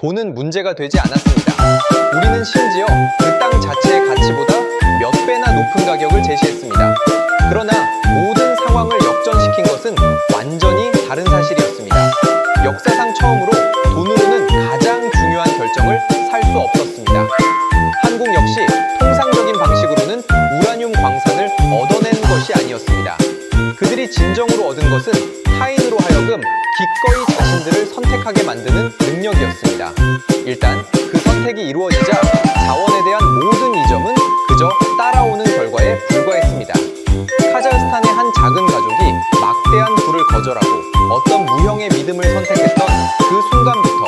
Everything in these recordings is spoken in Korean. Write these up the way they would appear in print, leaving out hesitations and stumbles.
돈은 문제가 되지 않았습니다. 우리는 심지어 그 땅 자체의 가치보다 몇 배나 높은 가격을 제시했습니다. 그러나 모든 상황을 역전시킨 것은 완전히 다른 사실이었습니다. 역사상 처음으로 돈으로는 가장 중요한 결정을 살 수 없었습니다. 한국 역시 통상적인 방식으로는 우라늄 광산을 얻어낸 것이 아니었습니다. 그들이 진정으로 얻은 것은 타인으로 하여금 기꺼이 자신들을 선택하게 만드는 능력이었습니다. 일단 그 선택이 이루어지자 자원에 대한 모든 이점은 그저 따라오는 결과에 불과했습니다. 카자흐스탄의 한 작은 가족이 막대한 부를 거절하고 어떤 무형의 믿음을 선택했던 그 순간부터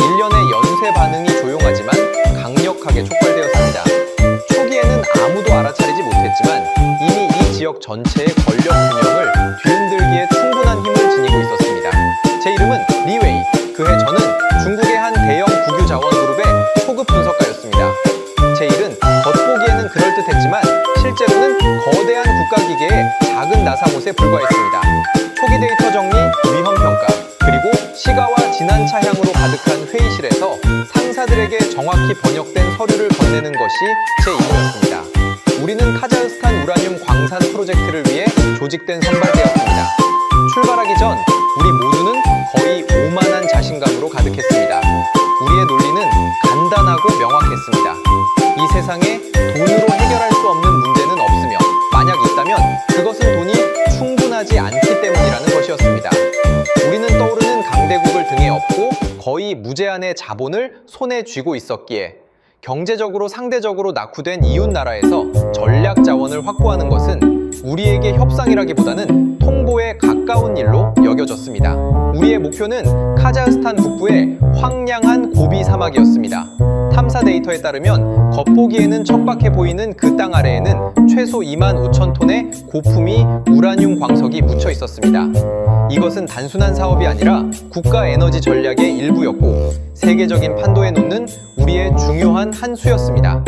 일련의 연쇄 반응이 조용하지만 강력하게 촉발되었습니다. 초기에는 아무도 알아차리지 못했지만 이미 이 지역 전체의 권력 균형을 뒤흔들기에 충분한 힘을 지니고 있었습니다. 제 이름은 리웨이. 그해 저는 중국의 한 대형 국유 자원 그룹의 초급 분석가였습니다. 제 일은 겉보기에는 그럴듯했지만 실제로는 거대한 국가기계의 작은 나사못에 불과했습니다. 초기 데이터 정리, 위험 평가, 그리고 시가와 진한 차향으로 가득한 회의실에서 상사들에게 정확히 번역된 서류를 건네는 것이 제 임무였습니다. 우리는 카자흐스탄 우라늄 광산 프로젝트를 위해 조직된 선발대였습니다. 출발하기 전 우리 모두는 거의 오만한 자신감으로 가득했습니다. 우리의 논리는 간단하고 명확했습니다. 이 세상에 돈으로 해결할 수 없는 문제는 없으며 만약 있다면 그것은 돈이 충분하지 않기 때문이라는 것이었습니다. 우리는 떠오르는 강대국을 등에 업고 거의 무제한의 자본을 손에 쥐고 있었기에 경제적으로 상대적으로 낙후된 이웃 나라에서 전략 자원을 확보하는 것은 우리에게 협상이라기보다는 통보에 가까운 일로 여겨졌습니다. 우리의 목표는 카자흐스탄 북부의 황량한 고비 사막이었습니다. 탐사 데이터에 따르면 겉보기에는 척박해 보이는 그 땅 아래에는 최소 25,000톤의 고품위 우라늄 광석이 묻혀 있었습니다. 이것은 단순한 사업이 아니라 국가 에너지 전략의 일부였고 세계적인 판도에 놓는 우리의 중요한 한 수였습니다.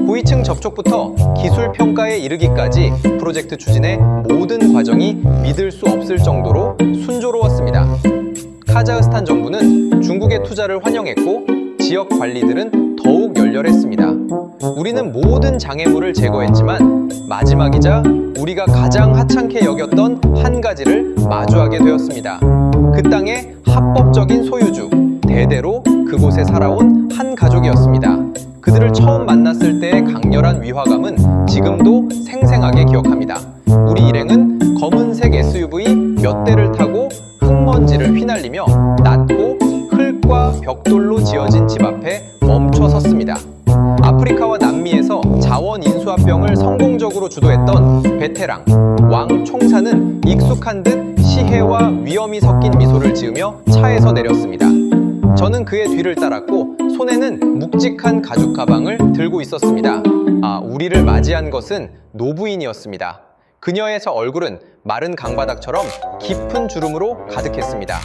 고위층 접촉부터 기술 평가에 이르기까지 프로젝트 추진의 모든 과정이 믿을 수 없을 정도로 순조로웠습니다. 카자흐스탄 정부는 중국의 투자를 환영했고 지역 관리들은 더욱 열렬했습니다. 우리는 모든 장애물을 제거했지만 마지막이자 우리가 가장 하찮게 여겼던 한 가지를 마주하게 되었습니다. 그 땅의 합법적인 소유주, 대대로 그곳에 살아온 한 가족이었습니다. 그들을 처음 만났을 때의 강렬한 위화감은 지금도 생생하게 기억합니다. 우리 일행은 검은색 SUV 몇 대를 타고 흙먼지를 휘날리며 낮고 흙과 벽돌로 지어진 집 앞에 멈춰 섰습니다. 아프리카와 남미에서 자원 인수합병을 성공적으로 주도했던 베테랑 왕 총사는 익숙한 듯 시혜와 위험이 섞인 미소를 지으며 차에서 내렸습니다. 저는 그의 뒤를 따랐고 손에는 묵직한 가죽 가방을 들고 있었습니다. 우리를 맞이한 것은 노부인이었습니다. 그녀의 얼굴은 마른 강바닥처럼 깊은 주름으로 가득했습니다.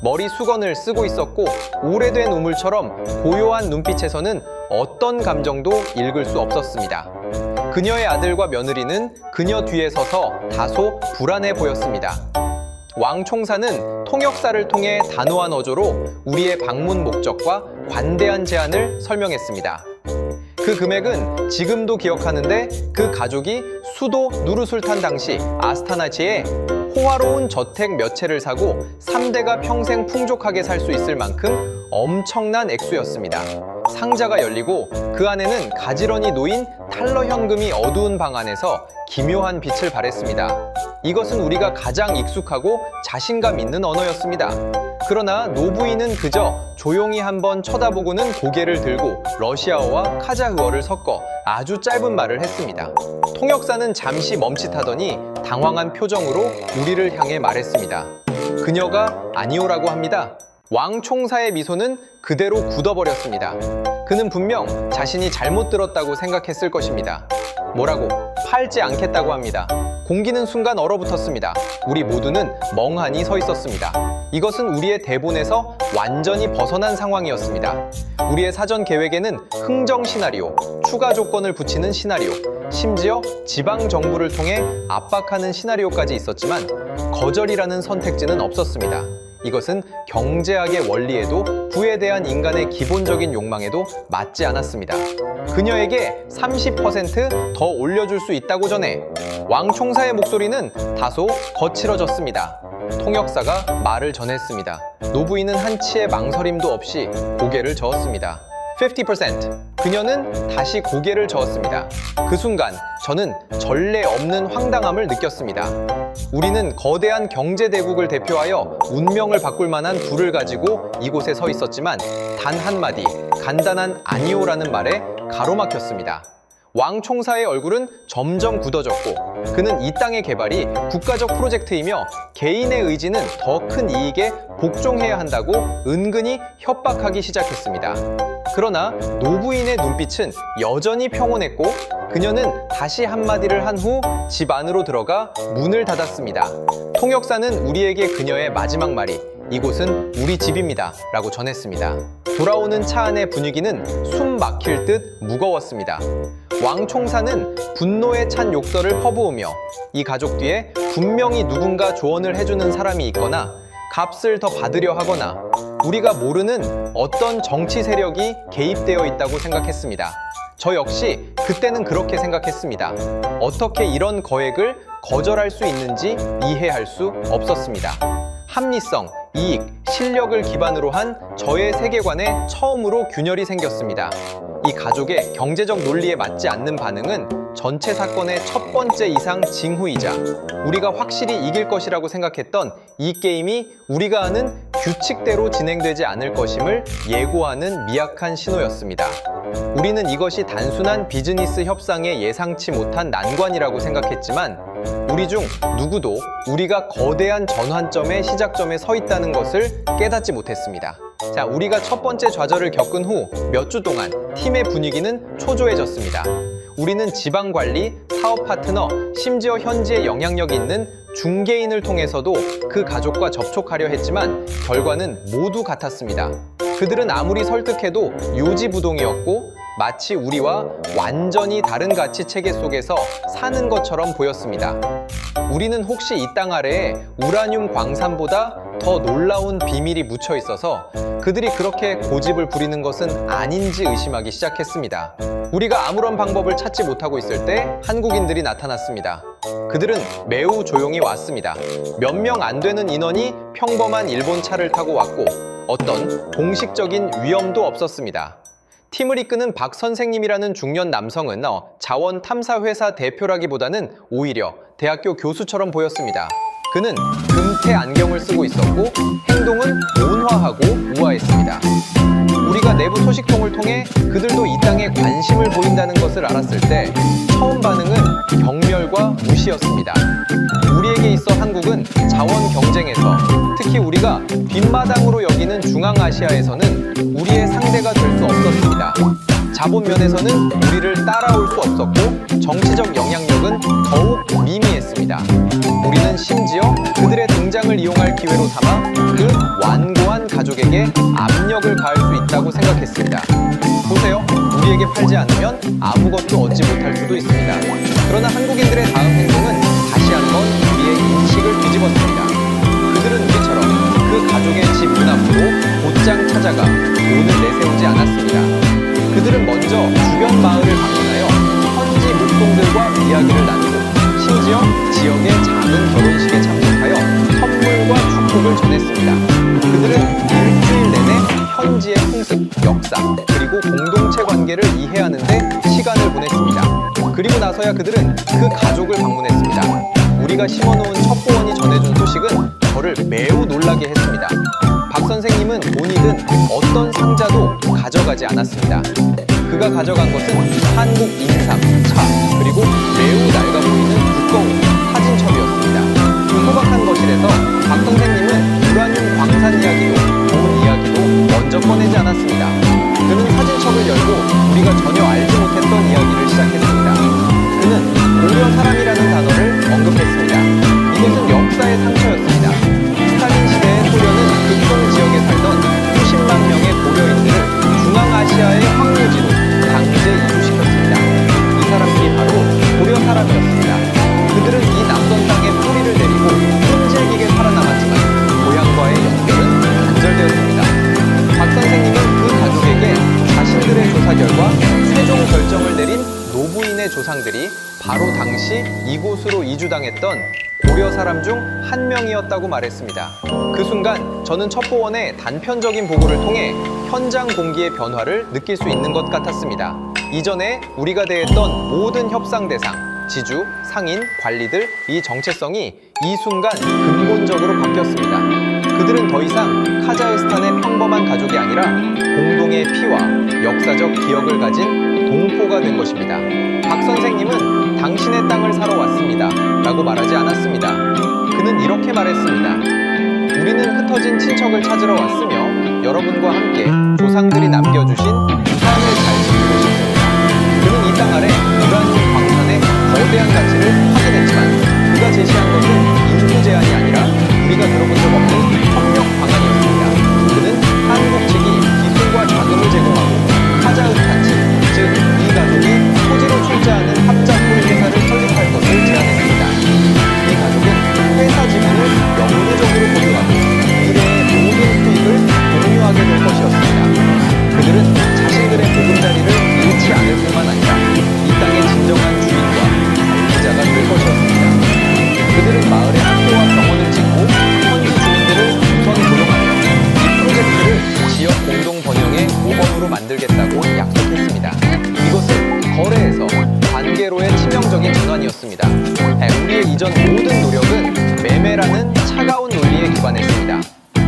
머리 수건을 쓰고 있었고 오래된 우물처럼 고요한 눈빛에서는 어떤 감정도 읽을 수 없었습니다. 그녀의 아들과 며느리는 그녀 뒤에 서서 다소 불안해 보였습니다. 왕 총사는 통역사를 통해 단호한 어조로 우리의 방문 목적과 관대한 제안을 설명했습니다. 그 금액은 지금도 기억하는데 그 가족이 수도 누르술탄 당시 아스타나치에 호화로운 저택 몇 채를 사고 3대가 평생 풍족하게 살 수 있을 만큼 엄청난 액수였습니다. 상자가 열리고 그 안에는 가지런히 놓인 탈러 현금이 어두운 방 안에서 기묘한 빛을 발했습니다. 이것은 우리가 가장 익숙하고 자신감 있는 언어였습니다. 그러나 노부인은 그저 조용히 한번 쳐다보고는 고개를 들고 러시아어와 카자흐어를 섞어 아주 짧은 말을 했습니다. 통역사는 잠시 멈칫하더니 당황한 표정으로 우리를 향해 말했습니다. 그녀가 아니오라고 합니다. 왕 총사의 미소는 그대로 굳어버렸습니다. 그는 분명 자신이 잘못 들었다고 생각했을 것입니다. 뭐라고? 팔지 않겠다고 합니다. 공기는 순간 얼어붙었습니다. 우리 모두는 멍하니 서 있었습니다. 이것은 우리의 대본에서 완전히 벗어난 상황이었습니다. 우리의 사전 계획에는 흥정 시나리오, 추가 조건을 붙이는 시나리오, 심지어 지방 정부를 통해 압박하는 시나리오까지 있었지만 거절이라는 선택지는 없었습니다. 이것은 경제학의 원리에도 부에 대한 인간의 기본적인 욕망에도 맞지 않았습니다. 그녀에게 30% 더 올려줄 수 있다고 전해 왕 총사의 목소리는 다소 거칠어졌습니다. 통역사가 말을 전했습니다. 노부인은 한치의 망설임도 없이 고개를 저었습니다. 50%. 그녀는 다시 고개를 저었습니다. 그 순간 저는 전례 없는 황당함을 느꼈습니다. 우리는 거대한 경제대국을 대표하여 운명을 바꿀 만한 부를 가지고 이곳에 서 있었지만 단 한마디 간단한 아니오라는 말에 가로막혔습니다. 왕 총사의 얼굴은 점점 굳어졌고 그는 이 땅의 개발이 국가적 프로젝트이며 개인의 의지는 더 큰 이익에 복종해야 한다고 은근히 협박하기 시작했습니다. 그러나 노부인의 눈빛은 여전히 평온했고 그녀는 다시 한마디를 한 후 집 안으로 들어가 문을 닫았습니다. 통역사는 우리에게 그녀의 마지막 말이 이곳은 우리 집입니다 라고 전했습니다. 돌아오는 차 안의 분위기는 숨 막힐 듯 무거웠습니다. 왕 총사는 분노에 찬 욕설을 퍼부으며 이 가족 뒤에 분명히 누군가 조언을 해주는 사람이 있거나 값을 더 받으려 하거나 우리가 모르는 어떤 정치 세력이 개입되어 있다고 생각했습니다. 저 역시 그때는 그렇게 생각했습니다. 어떻게 이런 거액을 거절할 수 있는지 이해할 수 없었습니다. 합리성, 이익, 실력을 기반으로 한 저의 세계관에 처음으로 균열이 생겼습니다. 이 가족의 경제적 논리에 맞지 않는 반응은 전체 사건의 첫 번째 이상 징후이자 우리가 확실히 이길 것이라고 생각했던 이 게임이 우리가 아는 규칙대로 진행되지 않을 것임을 예고하는 미약한 신호였습니다. 우리는 이것이 단순한 비즈니스 협상에 예상치 못한 난관이라고 생각했지만 우리 중 누구도 우리가 거대한 전환점의 시작점에 서 있다는 것을 깨닫지 못했습니다. 자, 우리가 첫 번째 좌절을 겪은 후 몇 주 동안 팀의 분위기는 초조해졌습니다. 우리는 지방 관리, 사업 파트너, 심지어 현지에 영향력이 있는 중개인을 통해서도 그 가족과 접촉하려 했지만 결과는 모두 같았습니다. 그들은 아무리 설득해도 요지부동이었고 마치 우리와 완전히 다른 가치 체계 속에서 사는 것처럼 보였습니다. 우리는 혹시 이 땅 아래에 우라늄 광산보다 더 놀라운 비밀이 묻혀 있어서 그들이 그렇게 고집을 부리는 것은 아닌지 의심하기 시작했습니다. 우리가 아무런 방법을 찾지 못하고 있을 때 한국인들이 나타났습니다. 그들은 매우 조용히 왔습니다. 몇 명 안 되는 인원이 평범한 일본 차를 타고 왔고 어떤 공식적인 위험도 없었습니다. 팀을 이끄는 박 선생님이라는 중년 남성은 자원 탐사 회사 대표라기보다는 오히려 대학교 교수처럼 보였습니다. 그는 금태 안경을 쓰고 있었고 행동은 온화하고 우아했습니다. 우리가 내부 소식통을 통해 그들도 이 땅에 관심을 보인다는 것을 알았을 때 처음 반응은 경멸과 무시였습니다. 우리에게 있어 한국은 자원 경쟁에서 특히 우리가 뒷마당으로 여기는 중앙아시아에서는 우리의 상대가 될 수 없었습니다. 자본 면에서는 우리를 따라올 수 없었고 정치적 영향력은 더욱 미미했습니다. 우리는 심지어 그들의 등장을 이용할 기회로 삼아 그 완고한 가족에게 압력을 가할 수 있다고 생각했습니다. 보세요. 우리에게 팔지 않으면 아무것도 얻지 못할 수도 있습니다. 그러나 한국인들의 다음 행동은 다시 한번 우리의 인식을 뒤집었습니다. 그들은 우리처럼 그 가족의 집 문 앞으로 곧장 찾아가 돈을 내세우지 않았습니다. 그들은 먼저 주변 마을을 방문하여 현지 목동들과 이야기를 나누고 심지어 지역의 작은 결혼식에 참석하여 선물과 축복을 전했습니다. 그들은 일주일 내내 현지의 풍습, 역사, 그리고 공동체 관계를 이해하는 데 시간을 보냈습니다. 그리고 나서야 그들은 그 가족을 방문했습니다. 우리가 심어놓은 첩보원이 전해준 소식은 저를 매우 놀라게 했습니다. 박 선생님은 돈이든 어떤 상자도 가져가지 않았습니다. 그가 가져간 것은 한국 인삼, 차, 그리고 매우 낡아 보이는 두꺼운 사진첩이었습니다. 그 소박한 거실에서 박 선생님은 우라늄 광산 이야기도 돈 이야기도 먼저 꺼내지 않았습니다. 그는 사진첩을 열고 우리가 전혀 알지 못했던 이야기를 시작했습니다. 그는 고려 사람이라는 단어를 언급했습니다. 이것은 역사의 상처였습니다. 스탈린 시대의 소련은 극동 지역에 살던 수십만 명의 고려인들을 중앙아시아의 황무지로 강제 이주시켰습니다. 이 사람들이 바로 고려 사람이었습니다. 그들은 이 낯선 땅에 뿌리를 내리고 끈질기게 살아남았지만 고향과의 연계, 조상들이 바로 당시 이곳으로 이주당했던 고려 사람 중 한 명이었다고 말했습니다. 그 순간 저는 첩보원의 단편적인 보고를 통해 현장 공기의 변화를 느낄 수 있는 것 같았습니다. 이전에 우리가 대했던 모든 협상 대상, 지주, 상인, 관리들, 이 정체성이 이 순간 근본적으로 바뀌었습니다. 그들은 더 이상 카자흐스탄의 평범한 가족이 아니라 공동의 피와 역사적 기억을 가진 동포가 된 것입니다. 박 선생님은 당신의 땅을 사러 왔습니다 라고 말하지 않았습니다. 그는 이렇게 말했습니다. 우리는 흩어진 친척을 찾으러 왔으며 여러분과 함께 조상들이 남겨주신 유산을 잘 지키고 싶습니다. 그는 이 땅 아래 우라늄 광산의 거대한 가치를 확인했지만 그가 제시한 것은 인수 제한이 아니라 우리가 들어본 적 없는 협력 방안이었습니다. 그는 한국 측이 기술과 자금을 제공하고 카자흐스탄 측, 즉 이 가족이 토지로 출자하는 합작물 회사를 설립할 것을 제안했습니다. 이 가족은 회사 지분을 영구적으로 보유하고 미래의 모든 수익을 공유하게 될 것이었습니다. 그들은 자신들의 보금자리를 잃지 않을 뿐만 아니라 이 땅의 진정한 주인과 관리자가 될 것이었습니다. 그들은 마을에 학교와 병원을 짓고 현지 주민들을 우선 고용하며 이 프로젝트를 지역 공동 번영의 모범으로 만들겠다고 약속했습니다. 이것은 거래에서 관계로의 치명적인 전환이었습니다. 우리의 이전 모든 노력은 매매라는 차가운 논리에 기반했습니다.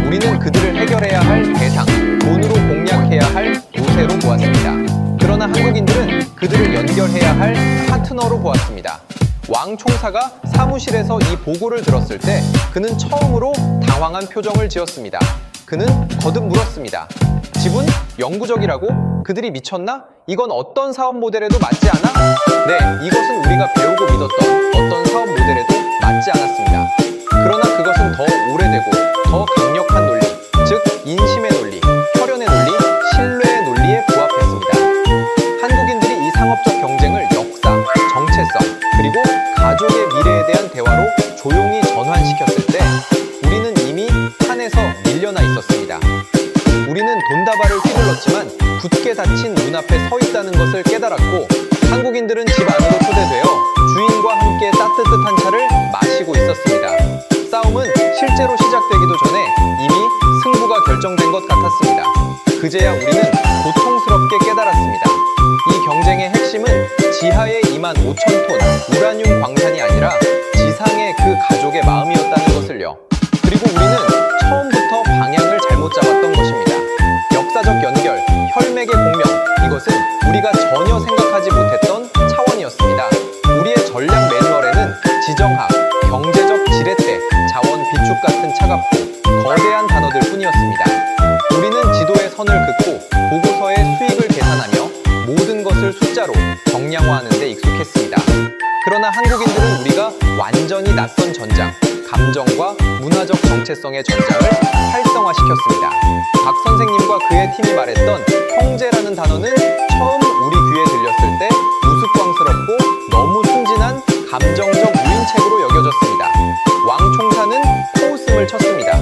우리는 그들을 해결해야 할 대상, 돈으로 공략해야 할 요새로 보았습니다. 그러나 한국인들은 그들을 연결해야 할 파트너로 보았습니다. 왕 총사가 사무실에서 이 보고를 들었을 때 그는 처음으로 당황한 표정을 지었습니다. 그는 거듭 물었습니다. 지분? 영구적이라고? 그들이 미쳤나? 이건 어떤 사업 모델에도 맞지 않아? 네, 이것은 우리가 배우고 믿었던 어떤 사업 모델에도 맞지 않았습니다. 그러나 그것은 더 오래되고 더 강력한 논리, 즉 인심의 논리, 혈연의 논리, 신뢰의 논리에 부합했습니다. 한국인들이 이 상업적 경쟁을 역사, 정체성, 그리고 가족의 미래에 대한 대화로 조용히 전환시켰을 때 우리는 이미 산에서 밀려나 있었습니다. 우리는 돈다발을 휘둘렀지만 굳게 닫힌 문 앞에 서 있다는 것을 깨달았고 한국인들은 집 안으로 초대되어 주인과 함께 따뜻한 차를 마시고 있었습니다. 싸움은 실제로 시작되기도 전에 이미 승부가 결정된 것 같았습니다. 그제야 우리는 고통스럽게 깨달았습니다. 이 경쟁의 핵심은 지하의 25,000톤 우라늄 광산이 아니라 지상의 그 가족의 마음이었다는 것을요. 그리고 우리는 처음부터 방향을 잘못 잡았던 것입니다. 역사적 연결, 혈맥의 공명, 이것은 우리가 전혀 생각하지 못했던 차원이었습니다. 우리의 전략 매뉴얼에는 지정학, 경제적 지렛대, 자원 비축 같은 차갑고 거대한 단어들 뿐이었습니다. 우리는 지도의 선을 긋고 보고서의 수익을 계산하며 모든 것을 숫자로 정량화하는 데 익숙했습니다. 그러나 한국인들은 우리가 완전히 낯선 전장, 감정과 문화적 정체성의 전장을 활성화시켰습니다. 박 선생님과 그의 팀이 말했던 형제라는 단어는 처음 우리 귀에 들렸을 때 우스꽝스럽고 너무 순진한 감정적 유인책으로 여겨졌습니다. 왕 총사는 코웃음을 쳤습니다.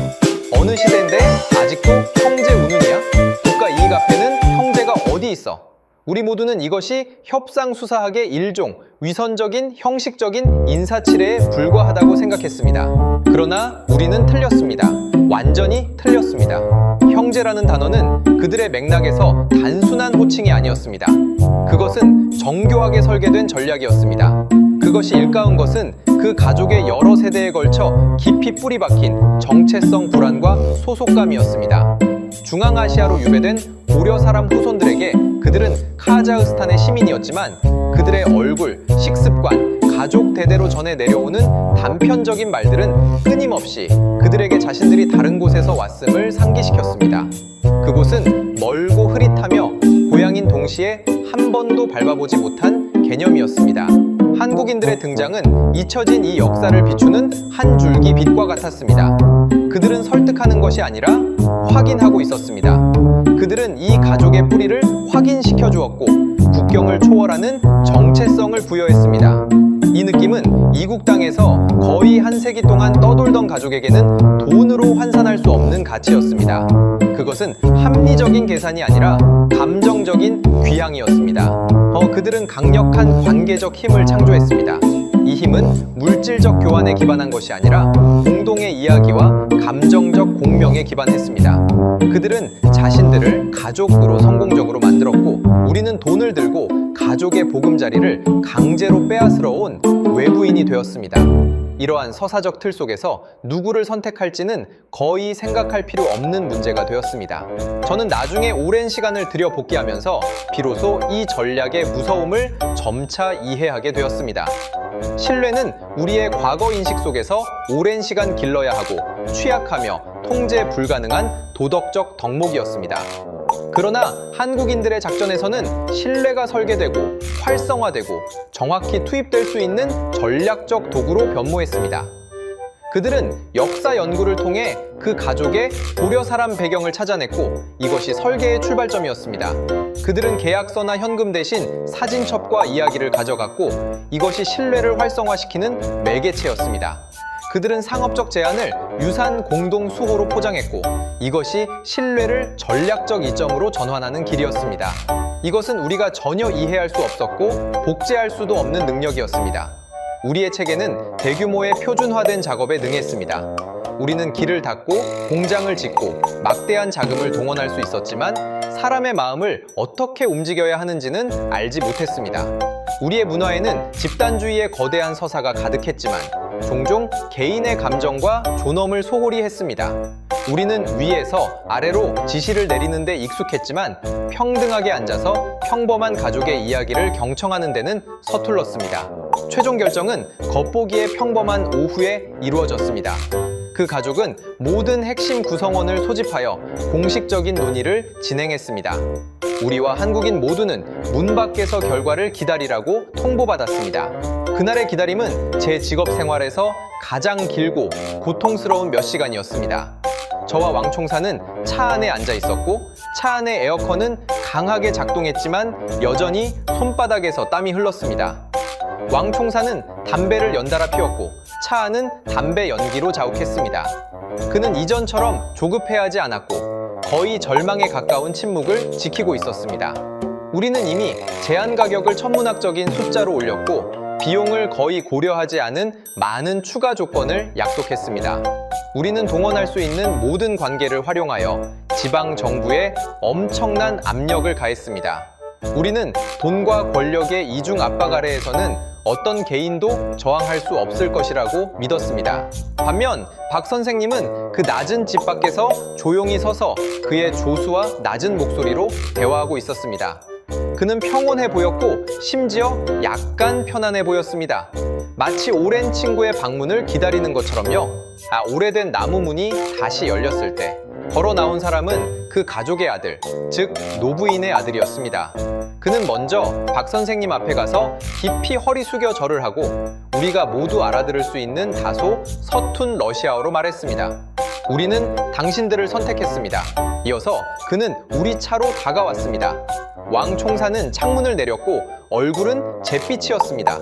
어느 시대인데 아직도 형제 운운이야? 국가 이익 앞에는 형제가 어디 있어? 우리 모두는 이것이 협상수사학의 일종, 위선적인 형식적인 인사치레에 불과하다고 생각했습니다. 그러나 우리는 틀렸습니다. 완전히 틀렸습니다. 형제라는 단어는 그들의 맥락에서 단순한 호칭이 아니었습니다. 그것은 정교하게 설계된 전략이었습니다. 그것이 일가운 것은 그 가족의 여러 세대에 걸쳐 깊이 뿌리 박힌 정체성 불안과 소속감이었습니다. 중앙아시아로 유배된 고려 사람 후손들에게 그들은 카자흐스탄의 시민이었지만 그들의 얼굴, 식습관, 가족 대대로 전해 내려오는 단편적인 말들은 끊임없이 그들에게 자신들이 다른 곳에서 왔음을 상기시켰습니다. 그곳은 멀고 흐릿하며 고향인 동시에 한 번도 밟아보지 못한 개념이었습니다. 한국인들의 등장은 잊혀진 이 역사를 비추는 한 줄기 빛과 같았습니다. 그들은 설득하는 것이 아니라 확인하고 있었습니다. 그들은 이 가족의 뿌리를 확인시켜 주었고 국경을 초월하는 정체성을 부여했습니다. 이 느낌은 이국 땅에서 거의 한 세기 동안 떠돌던 가족에게는 돈으로 환산할 수 없는 가치였습니다. 그것은 합리적인 계산이 아니라 감정적인 귀향이었습니다. 그들은 강력한 관계적 힘을 창조했습니다. 이 힘은 물질적 교환에 기반한 것이 아니라 공동의 이야기와 감정적 공명에 기반했습니다. 그들은 자신들을 가족으로 성공적으로 만들었고, 우리는 돈을 들고 가족의 보금자리를 강제로 빼앗으러온 외부인이 되었습니다. 이러한 서사적 틀 속에서 누구를 선택할지는 거의 생각할 필요 없는 문제가 되었습니다. 저는 나중에 오랜 시간을 들여 복귀하면서 비로소 이 전략의 무서움을 점차 이해하게 되었습니다. 신뢰는 우리의 과거 인식 속에서 오랜 시간 길러야 하고 취약하며 통제 불가능한 도덕적 덕목이었습니다. 그러나 한국인들의 작전에서는 신뢰가 설계되고 활성화되고 정확히 투입될 수 있는 전략적 도구로 변모했습니다. 그들은 역사 연구를 통해 그 가족의 고려 사람 배경을 찾아냈고, 이것이 설계의 출발점이었습니다. 그들은 계약서나 현금 대신 사진첩과 이야기를 가져갔고, 이것이 신뢰를 활성화시키는 매개체였습니다. 그들은 상업적 제안을 유산 공동 수호로 포장했고, 이것이 신뢰를 전략적 이점으로 전환하는 길이었습니다. 이것은 우리가 전혀 이해할 수 없었고 복제할 수도 없는 능력이었습니다. 우리의 체계는 대규모의 표준화된 작업에 능했습니다. 우리는 길을 닫고 공장을 짓고 막대한 자금을 동원할 수 있었지만 사람의 마음을 어떻게 움직여야 하는지는 알지 못했습니다. 우리의 문화에는 집단주의의 거대한 서사가 가득했지만 종종 개인의 감정과 존엄을 소홀히 했습니다. 우리는 위에서 아래로 지시를 내리는 데 익숙했지만 평등하게 앉아서 평범한 가족의 이야기를 경청하는 데는 서툴렀습니다. 최종 결정은 겉보기에 평범한 오후에 이루어졌습니다. 그 가족은 모든 핵심 구성원을 소집하여 공식적인 논의를 진행했습니다. 우리와 한국인 모두는 문 밖에서 결과를 기다리라고 통보받았습니다. 그날의 기다림은 제 직업 생활에서 가장 길고 고통스러운 몇 시간이었습니다. 저와 왕 총사는 차 안에 앉아 있었고, 차 안의 에어컨은 강하게 작동했지만 여전히 손바닥에서 땀이 흘렀습니다. 왕 총사는 담배를 연달아 피웠고 차 안은 담배 연기로 자욱했습니다. 그는 이전처럼 조급해하지 않았고 거의 절망에 가까운 침묵을 지키고 있었습니다. 우리는 이미 제한 가격을 천문학적인 숫자로 올렸고 비용을 거의 고려하지 않은 많은 추가 조건을 약속했습니다. 우리는 동원할 수 있는 모든 관계를 활용하여 지방 정부에 엄청난 압력을 가했습니다. 우리는 돈과 권력의 이중 압박 아래에서는 어떤 개인도 저항할 수 없을 것이라고 믿었습니다. 반면 박 선생님은 그 낮은 집 밖에서 조용히 서서 그의 조수와 낮은 목소리로 대화하고 있었습니다. 그는 평온해 보였고 심지어 약간 편안해 보였습니다. 마치 오랜 친구의 방문을 기다리는 것처럼요. 오래된 나무 문이 다시 열렸을 때 걸어 나온 사람은 그 가족의 아들, 즉 노부인의 아들이었습니다. 그는 먼저 박 선생님 앞에 가서 깊이 허리 숙여 절을 하고 우리가 모두 알아들을 수 있는 다소 서툰 러시아어로 말했습니다. 우리는 당신들을 선택했습니다. 이어서 그는 우리 차로 다가왔습니다. 왕 총사는 창문을 내렸고 얼굴은 잿빛이었습니다.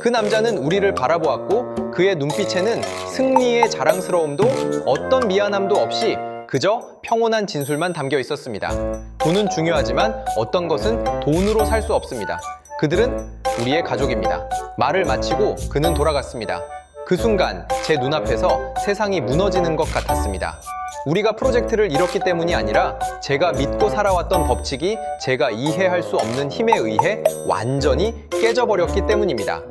그 남자는 우리를 바라보았고 그의 눈빛에는 승리의 자랑스러움도 어떤 미안함도 없이 그저 평온한 진술만 담겨 있었습니다. 돈은 중요하지만 어떤 것은 돈으로 살 수 없습니다. 그들은 우리의 가족입니다. 말을 마치고 그는 돌아갔습니다. 그 순간 제 눈앞에서 세상이 무너지는 것 같았습니다. 우리가 프로젝트를 잃었기 때문이 아니라 제가 믿고 살아왔던 법칙이 제가 이해할 수 없는 힘에 의해 완전히 깨져버렸기 때문입니다.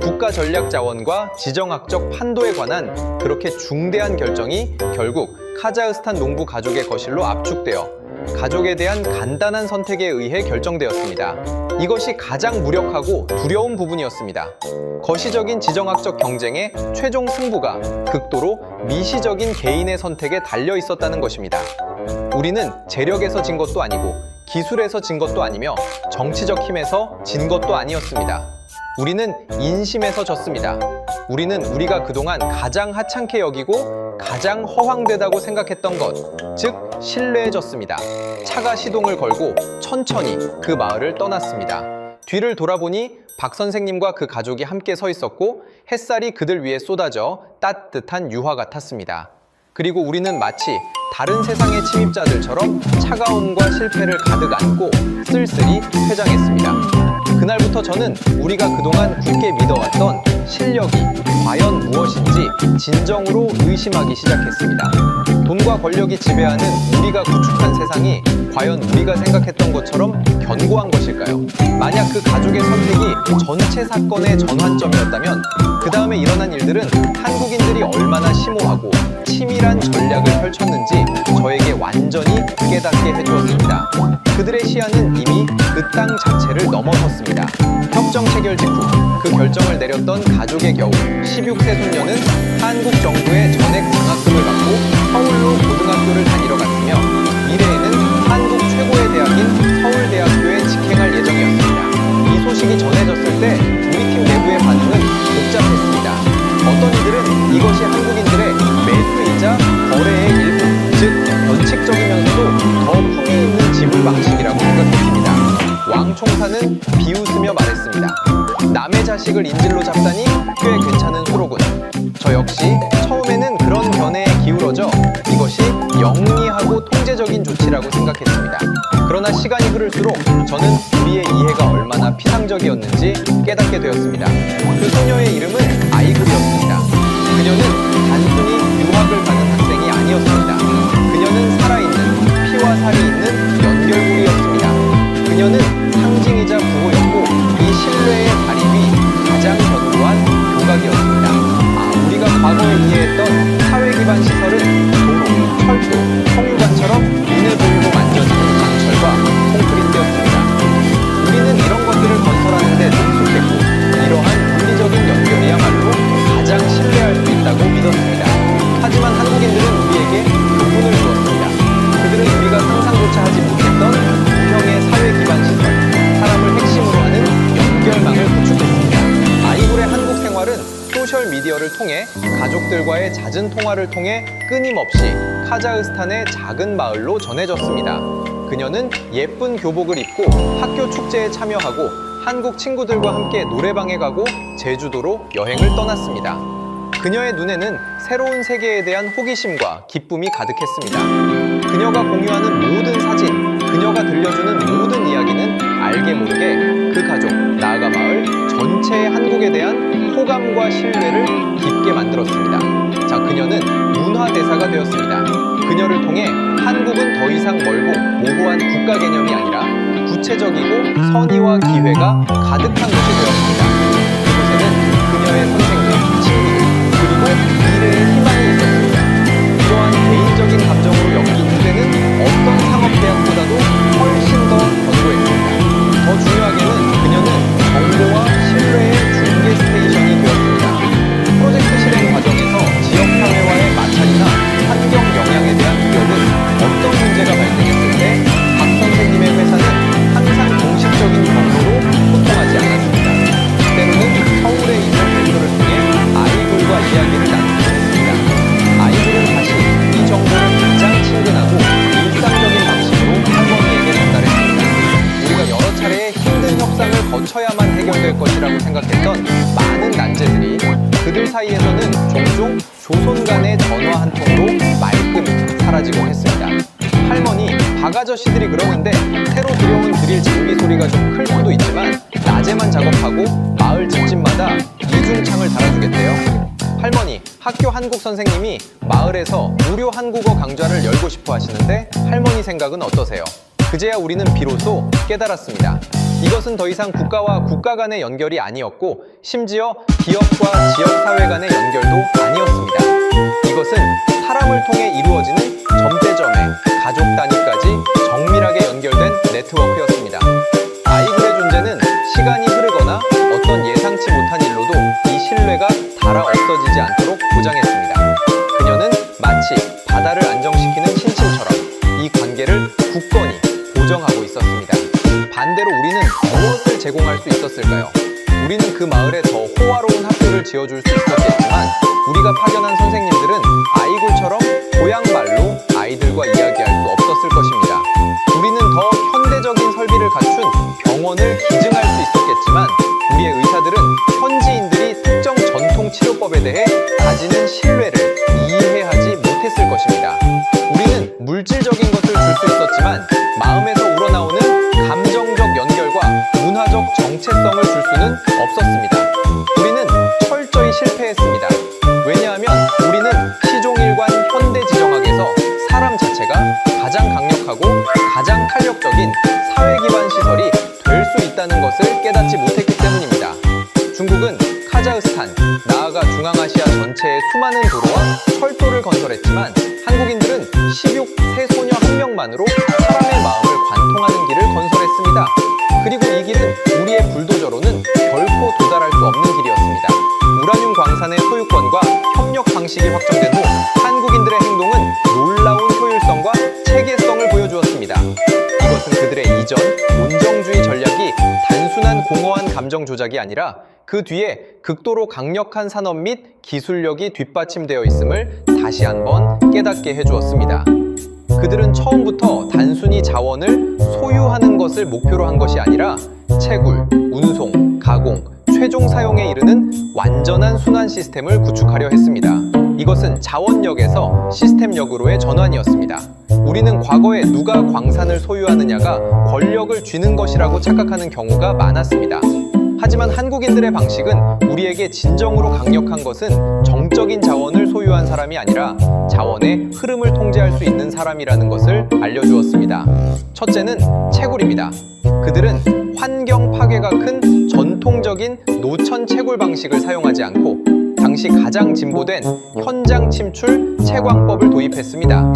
국가전략자원과 지정학적 판도에 관한 그렇게 중대한 결정이 결국 카자흐스탄 농부 가족의 거실로 압축되어 가족에 대한 간단한 선택에 의해 결정되었습니다. 이것이 가장 무력하고 두려운 부분이었습니다. 거시적인 지정학적 경쟁의 최종 승부가 극도로 미시적인 개인의 선택에 달려 있었다는 것입니다. 우리는 재력에서 진 것도 아니고 기술에서 진 것도 아니며 정치적 힘에서 진 것도 아니었습니다. 우리는 인심에서 졌습니다. 우리는 우리가 그동안 가장 하찮게 여기고 가장 허황되다고 생각했던 것, 즉 신뢰에 졌습니다. 차가 시동을 걸고 천천히 그 마을을 떠났습니다. 뒤를 돌아보니 박 선생님과 그 가족이 함께 서 있었고 햇살이 그들 위에 쏟아져 따뜻한 유화 같았습니다. 그리고 우리는 마치 다른 세상의 침입자들처럼 차가움과 실패를 가득 안고 쓸쓸히 퇴장했습니다. 그날부터 저는 우리가 그동안 굳게 믿어왔던 실력이 과연 무엇인지 진정으로 의심하기 시작했습니다. 돈과 권력이 지배하는 우리가 구축한 세상이 과연 우리가 생각했던 것처럼 견고한 것일까요? 만약 그 가족의 선택이 전체 사건의 전환점이었다면 그 다음에 일어난 일들은 한국인들이 얼마나 심오하고 치밀한 전략을 펼쳤는지 저에게 완전히 깨닫게 해주었습니다. 그들의 시야는 이미 그 땅 자체를 넘어섰습니다. 협정 체결 직후 그 결정을 내렸던 가족의 경우 16세 손녀는 한국 정부의 전액 장학금을 받고 서울로 고등학교를 다니러 갔으며 미래에는 한국 최고의 대학인 서울대학교에 직행할 예정이었습니다. 이 소식이 전해졌을 때 우리 팀 내부의 반응은 복잡했습니다. 어떤 이들은 이것이 한국인들의 매수이자 거래의 일부, 즉 원칙적이면서도 더 품위 있는 지불 방식이라고 생각했습니다. 왕총사는 비웃으며 말했습니다. 남의 자식을 인질로 잡다니 꽤 괜찮은 수로군. 저 역시 처음에는 그런 견해에 기울어져 이것이 영리하고 통제적인 조치라고 생각했습니다. 그러나 시간이 흐를수록 저는 우리의 이해가 얼마나 피상적이었는지 깨닫게 되었습니다. 그 소녀의 이름은 아이글이었습니다. 그녀는 단순히 유학을 가는 학생이 아니었습니다. 그녀는 살아있는, 피와 살이 있는 연결고리였습니다. 그녀는 상징이자 부호였고 이 신뢰의 다리 위 가장 견고한 교각이었습니다. 우리가 과거에 이해했던 사회 기반 시설은 도로, 철도, 성유관처럼 눈에 보이고 만져지는 강철과 콘크리트였습니다. 우리는 이런 것들을 건설하는 데 능숙했고 이러한 물리적인 연결이야말로 가장 신뢰할 수 있다고 믿었습니다. 하지만 한국인들은 우리에게 교훈을 주었습니다. 그들은 우리가 상상조차 하지 못했던 유형의 사회 기반 시설, 사람을 핵심으로 하는 연결망을 구축했습니다. 아이굴의 한국 생활은 소셜미디어를 통해 가족들과의 잦은 통화를 통해 끊임없이 카자흐스탄의 작은 마을로 전해졌습니다. 그녀는 예쁜 교복을 입고 학교 축제에 참여하고 한국 친구들과 함께 노래방에 가고 제주도로 여행을 떠났습니다. 그녀의 눈에는 새로운 세계에 대한 호기심과 기쁨이 가득했습니다. 그녀가 공유하는 모든 사진, 그녀가 들려주는 모든 이야기는 알게 모르게 그 가족, 나아가 마을 전체의 한국에 대한 호감과 신뢰를 깊게 만들었습니다. 자, 그녀는 문화대사가 되었습니다. 그녀를 통해 한국은 더 이상 멀고 모호한 국가 개념이 아니라 구체적이고 선의와 기회가 가득한 곳이 되었습니다. 그곳에는 그녀의 선생님, 친구들, 그리고 미래의 희망이 있었습니다. 이러한 개인적인 감정으로 엮인 무대는 어떤 상업대학보다도 훨씬 더 견고했습니다. 더 중요하게는 그녀는 정보와 신뢰의 중개 스테이션이 되었습니다. 프로젝트 실행 과정에서 지역사회와의 마찰이나 환경 영향에 대한 우려는 어떤 문제가 발생했을 때 박 선생님의 회사는 항상 공식적인 경로로 소통하지 않았습니다. 때로는 서울에 있는 대표를 통해 아이돌과 이야기를 나누기도 했습니다. 아이돌은 다시 이 정보를 가장 친근하고 일상적인 방식으로 할머니에게 전달했습니다. 우리가 여러 차례의 힘든 협상을 거쳐야만 해결될 것이라고 생각했던 많은 난제들이 그들 사이에서는 종종 조손 간의 전화 한 통으로 말끔히 사라지곤 했습니다. 할머니, 박 아저씨들이 그러는데 새로 들여온 드릴 장비 소리가 좀 클 수도 있지만 낮에만 작업하고 마을 집집마다 이중창을 달아주겠대요. 할머니, 학교 한국 선생님이 마을에서 무료 한국어 강좌를 열고 싶어 하시는데 할머니 생각은 어떠세요? 그제야 우리는 비로소 깨달았습니다. 이것은 더 이상 국가와 국가 간의 연결이 아니었고 심지어 기업과 지역사회 간의 연결도 아니었습니다. 이것은 사람을 통해 이루어지는 점대점에 가족 단위까지 정밀하게 연결된 네트워크였습니다. 아이글의 존재는 시간이 흐르거나 어떤 예상치 못한 일로도 이 신뢰가 닳아 없어지지 않도록 보장했습니다. 그녀는 마치 바다를 안정시키는 신침처럼 이 관계를 굳건히 보정하고 있었습니다. 반대로 우리는 무엇을 제공할 수 있었을까요? 우리는 그 마을에 더 호화로운 학교를 지어줄 수 있었겠지만 우리가 파견한 선생님들은 아이굴처럼 고향말로 아이들과 이야기할 수 없었을 것입니다. 우리는 더 현대적인 설비를 갖춘 병원을 기증할 수 있었겠지만 있었지만 우리의 의사들은 현지인들이 특정 전통 치료법에 대해 가지는 신뢰를 이해하지 못했을 것입니다. 우리는 물질적인 것을 줄 수 있었지만 마음에서 우러나오는 감정적 연결과 문화적 정체성을 줄 수는 없었습니다. 우리는 철저히 실패했습니다. 왜냐하면 우리는 시종일관 현대지정학에서 사람 자체가 가장 강력하고 가장 탄력적인 사회 기반 시설이 될 수 있다는 것을 깨닫지 못했기 때문입니다. 중국은 카자흐스탄, 나아가 중앙아시아 전체의 수많은 도로와 철도를 건설했지만 한국인들은 16세 소녀 한 명만으로 사람의 마음을 관통하는 길을 건설했습니다. 그리고 이 길은 우리의 불도저로는 결코 도달할 수 없는 길이었습니다. 우라늄 광산의 소유권과 협력 방식이 확정된 후 한국인들의 행동은 놀라운 효율성과 체계성을 보여주었습니다. 이것은 그들의 이전 온정주의 전략이 단순한 공허한 감정 조작이 아니라 그 뒤에 극도로 강력한 산업 및 기술력이 뒷받침되어 있음을 다시 한번 깨닫게 해주었습니다. 그들은 처음부터 단순히 자원을 소유하는 것을 목표로 한 것이 아니라 채굴, 운송, 가공, 최종 사용에 이르는 완전한 순환 시스템을 구축하려 했습니다. 이것은 자원력에서 시스템력으로의 전환이었습니다. 우리는 과거에 누가 광산을 소유하느냐가 권력을 쥐는 것이라고 착각하는 경우가 많았습니다. 하지만 한국인들의 방식은 우리에게 진정으로 강력한 것은 정적인 자원을 소유한 사람이 아니라 자원의 흐름을 통제할 수 있는 사람이라는 것을 알려주었습니다. 첫째는 채굴입니다. 그들은 환경 파괴가 큰 전통적인 노천 채굴 방식을 사용하지 않고 당시 가장 진보된 현장 침출 채광법을 도입했습니다.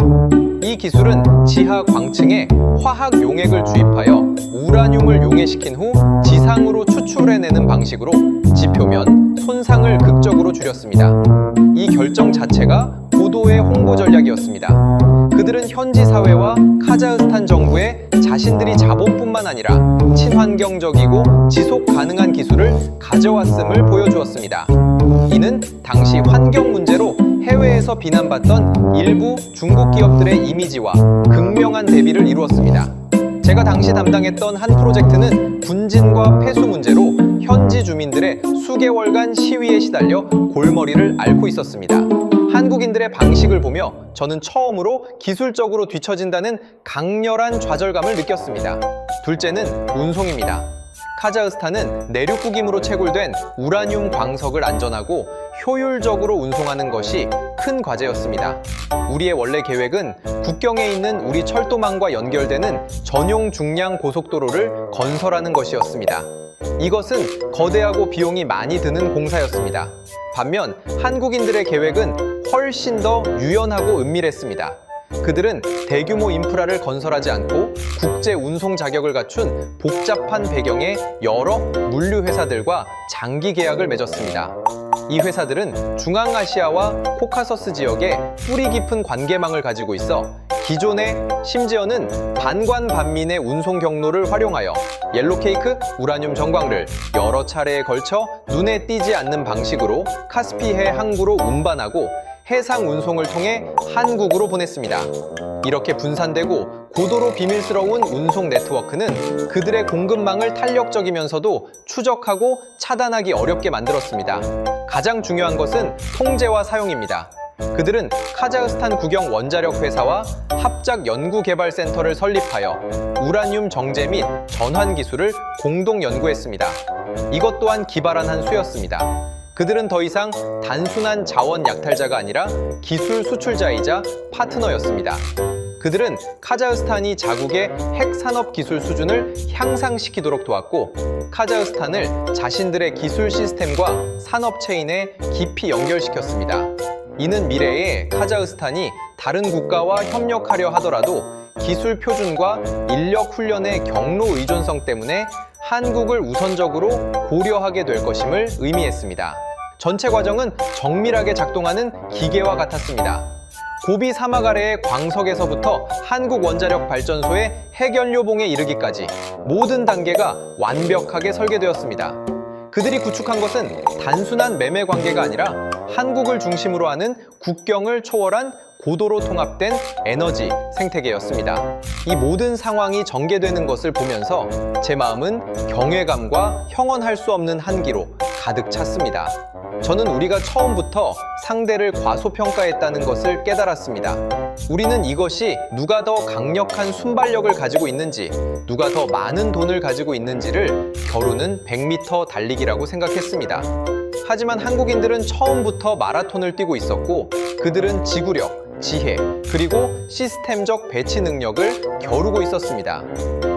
이 기술은 지하 광층에 화학 용액을 주입하여 우라늄을 용해시킨 후 지상으로 추출해내는 방식으로 지표면 손상을 극적으로 줄였습니다. 이 결정 자체가 고도의 홍보 전략이었습니다. 그들은 현지 사회와 카자흐스탄 정부에 자신들이 자본뿐만 아니라 친환경적이고 지속 가능한 기술을 가져왔음을 보여주었습니다. 이는 당시 환경 문제로 해외에서 비난받던 일부 중국 기업들의 이미지와 극명한 대비를 이루었습니다. 제가 당시 담당했던 한 프로젝트는 분진과 폐수 문제로 현지 주민들의 수개월간 시위에 시달려 골머리를 앓고 있었습니다. 한국인들의 방식을 보며 저는 처음으로 기술적으로 뒤처진다는 강렬한 좌절감을 느꼈습니다. 둘째는 운송입니다. 카자흐스탄은 내륙국임으로 채굴된 우라늄 광석을 안전하고 효율적으로 운송하는 것이 큰 과제였습니다. 우리의 원래 계획은 국경에 있는 우리 철도망과 연결되는 전용 중량 고속도로를 건설하는 것이었습니다. 이것은 거대하고 비용이 많이 드는 공사였습니다. 반면 한국인들의 계획은 훨씬 더 유연하고 은밀했습니다. 그들은 대규모 인프라를 건설하지 않고 국제 운송 자격을 갖춘 복잡한 배경의 여러 물류 회사들과 장기 계약을 맺었습니다. 이 회사들은 중앙아시아와 코카서스 지역에 뿌리 깊은 관계망을 가지고 있어 기존의 심지어는 반관반민의 운송 경로를 활용하여 옐로케이크 우라늄 정광을 여러 차례에 걸쳐 눈에 띄지 않는 방식으로 카스피해 항구로 운반하고 해상 운송을 통해 한국으로 보냈습니다. 이렇게 분산되고 고도로 비밀스러운 운송 네트워크는 그들의 공급망을 탄력적이면서도 추적하고 차단하기 어렵게 만들었습니다. 가장 중요한 것은 통제와 사용입니다. 그들은 카자흐스탄 국영 원자력 회사와 합작 연구개발센터를 설립하여 우라늄 정제 및 전환 기술을 공동 연구했습니다. 이것 또한 기발한 한 수였습니다. 그들은 더 이상 단순한 자원 약탈자가 아니라 기술 수출자이자 파트너였습니다. 그들은 카자흐스탄이 자국의 핵산업 기술 수준을 향상시키도록 도왔고 카자흐스탄을 자신들의 기술 시스템과 산업 체인에 깊이 연결시켰습니다. 이는 미래에 카자흐스탄이 다른 국가와 협력하려 하더라도 기술 표준과 인력 훈련의 경로 의존성 때문에 한국을 우선적으로 고려하게 될 것임을 의미했습니다. 전체 과정은 정밀하게 작동하는 기계와 같았습니다. 고비 사막 아래의 광석에서부터 한국 원자력 발전소의 핵연료봉에 이르기까지 모든 단계가 완벽하게 설계되었습니다. 그들이 구축한 것은 단순한 매매 관계가 아니라 한국을 중심으로 하는 국경을 초월한 고도로 통합된 에너지 생태계였습니다. 이 모든 상황이 전개되는 것을 보면서 제 마음은 경외감과 형언할 수 없는 한기로 가득 찼습니다. 저는 우리가 처음부터 상대를 과소평가했다는 것을 깨달았습니다. 우리는 이것이 누가 더 강력한 순발력을 가지고 있는지, 누가 더 많은 돈을 가지고 있는지를 겨루는 100m 달리기라고 생각했습니다. 하지만 한국인들은 처음부터 마라톤을 뛰고 있었고, 그들은 지구력, 지혜, 그리고 시스템적 배치 능력을 겨루고 있었습니다.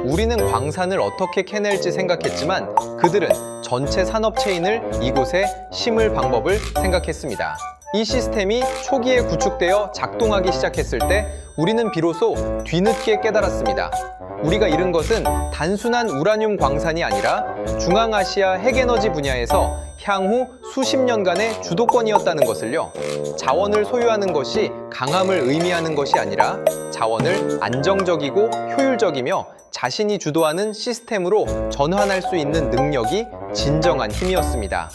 우리는 광산을 어떻게 캐낼지 생각했지만 그들은 전체 산업 체인을 이곳에 심을 방법을 생각했습니다. 이 시스템이 초기에 구축되어 작동하기 시작했을 때 우리는 비로소 뒤늦게 깨달았습니다. 우리가 잃은 것은 단순한 우라늄 광산이 아니라 중앙아시아 핵에너지 분야에서 향후 수십 년간의 주도권이었다는 것을요. 자원을 소유하는 것이 강함을 의미하는 것이 아니라 자원을 안정적이고 효율적이며 자신이 주도하는 시스템으로 전환할 수 있는 능력이 진정한 힘이었습니다.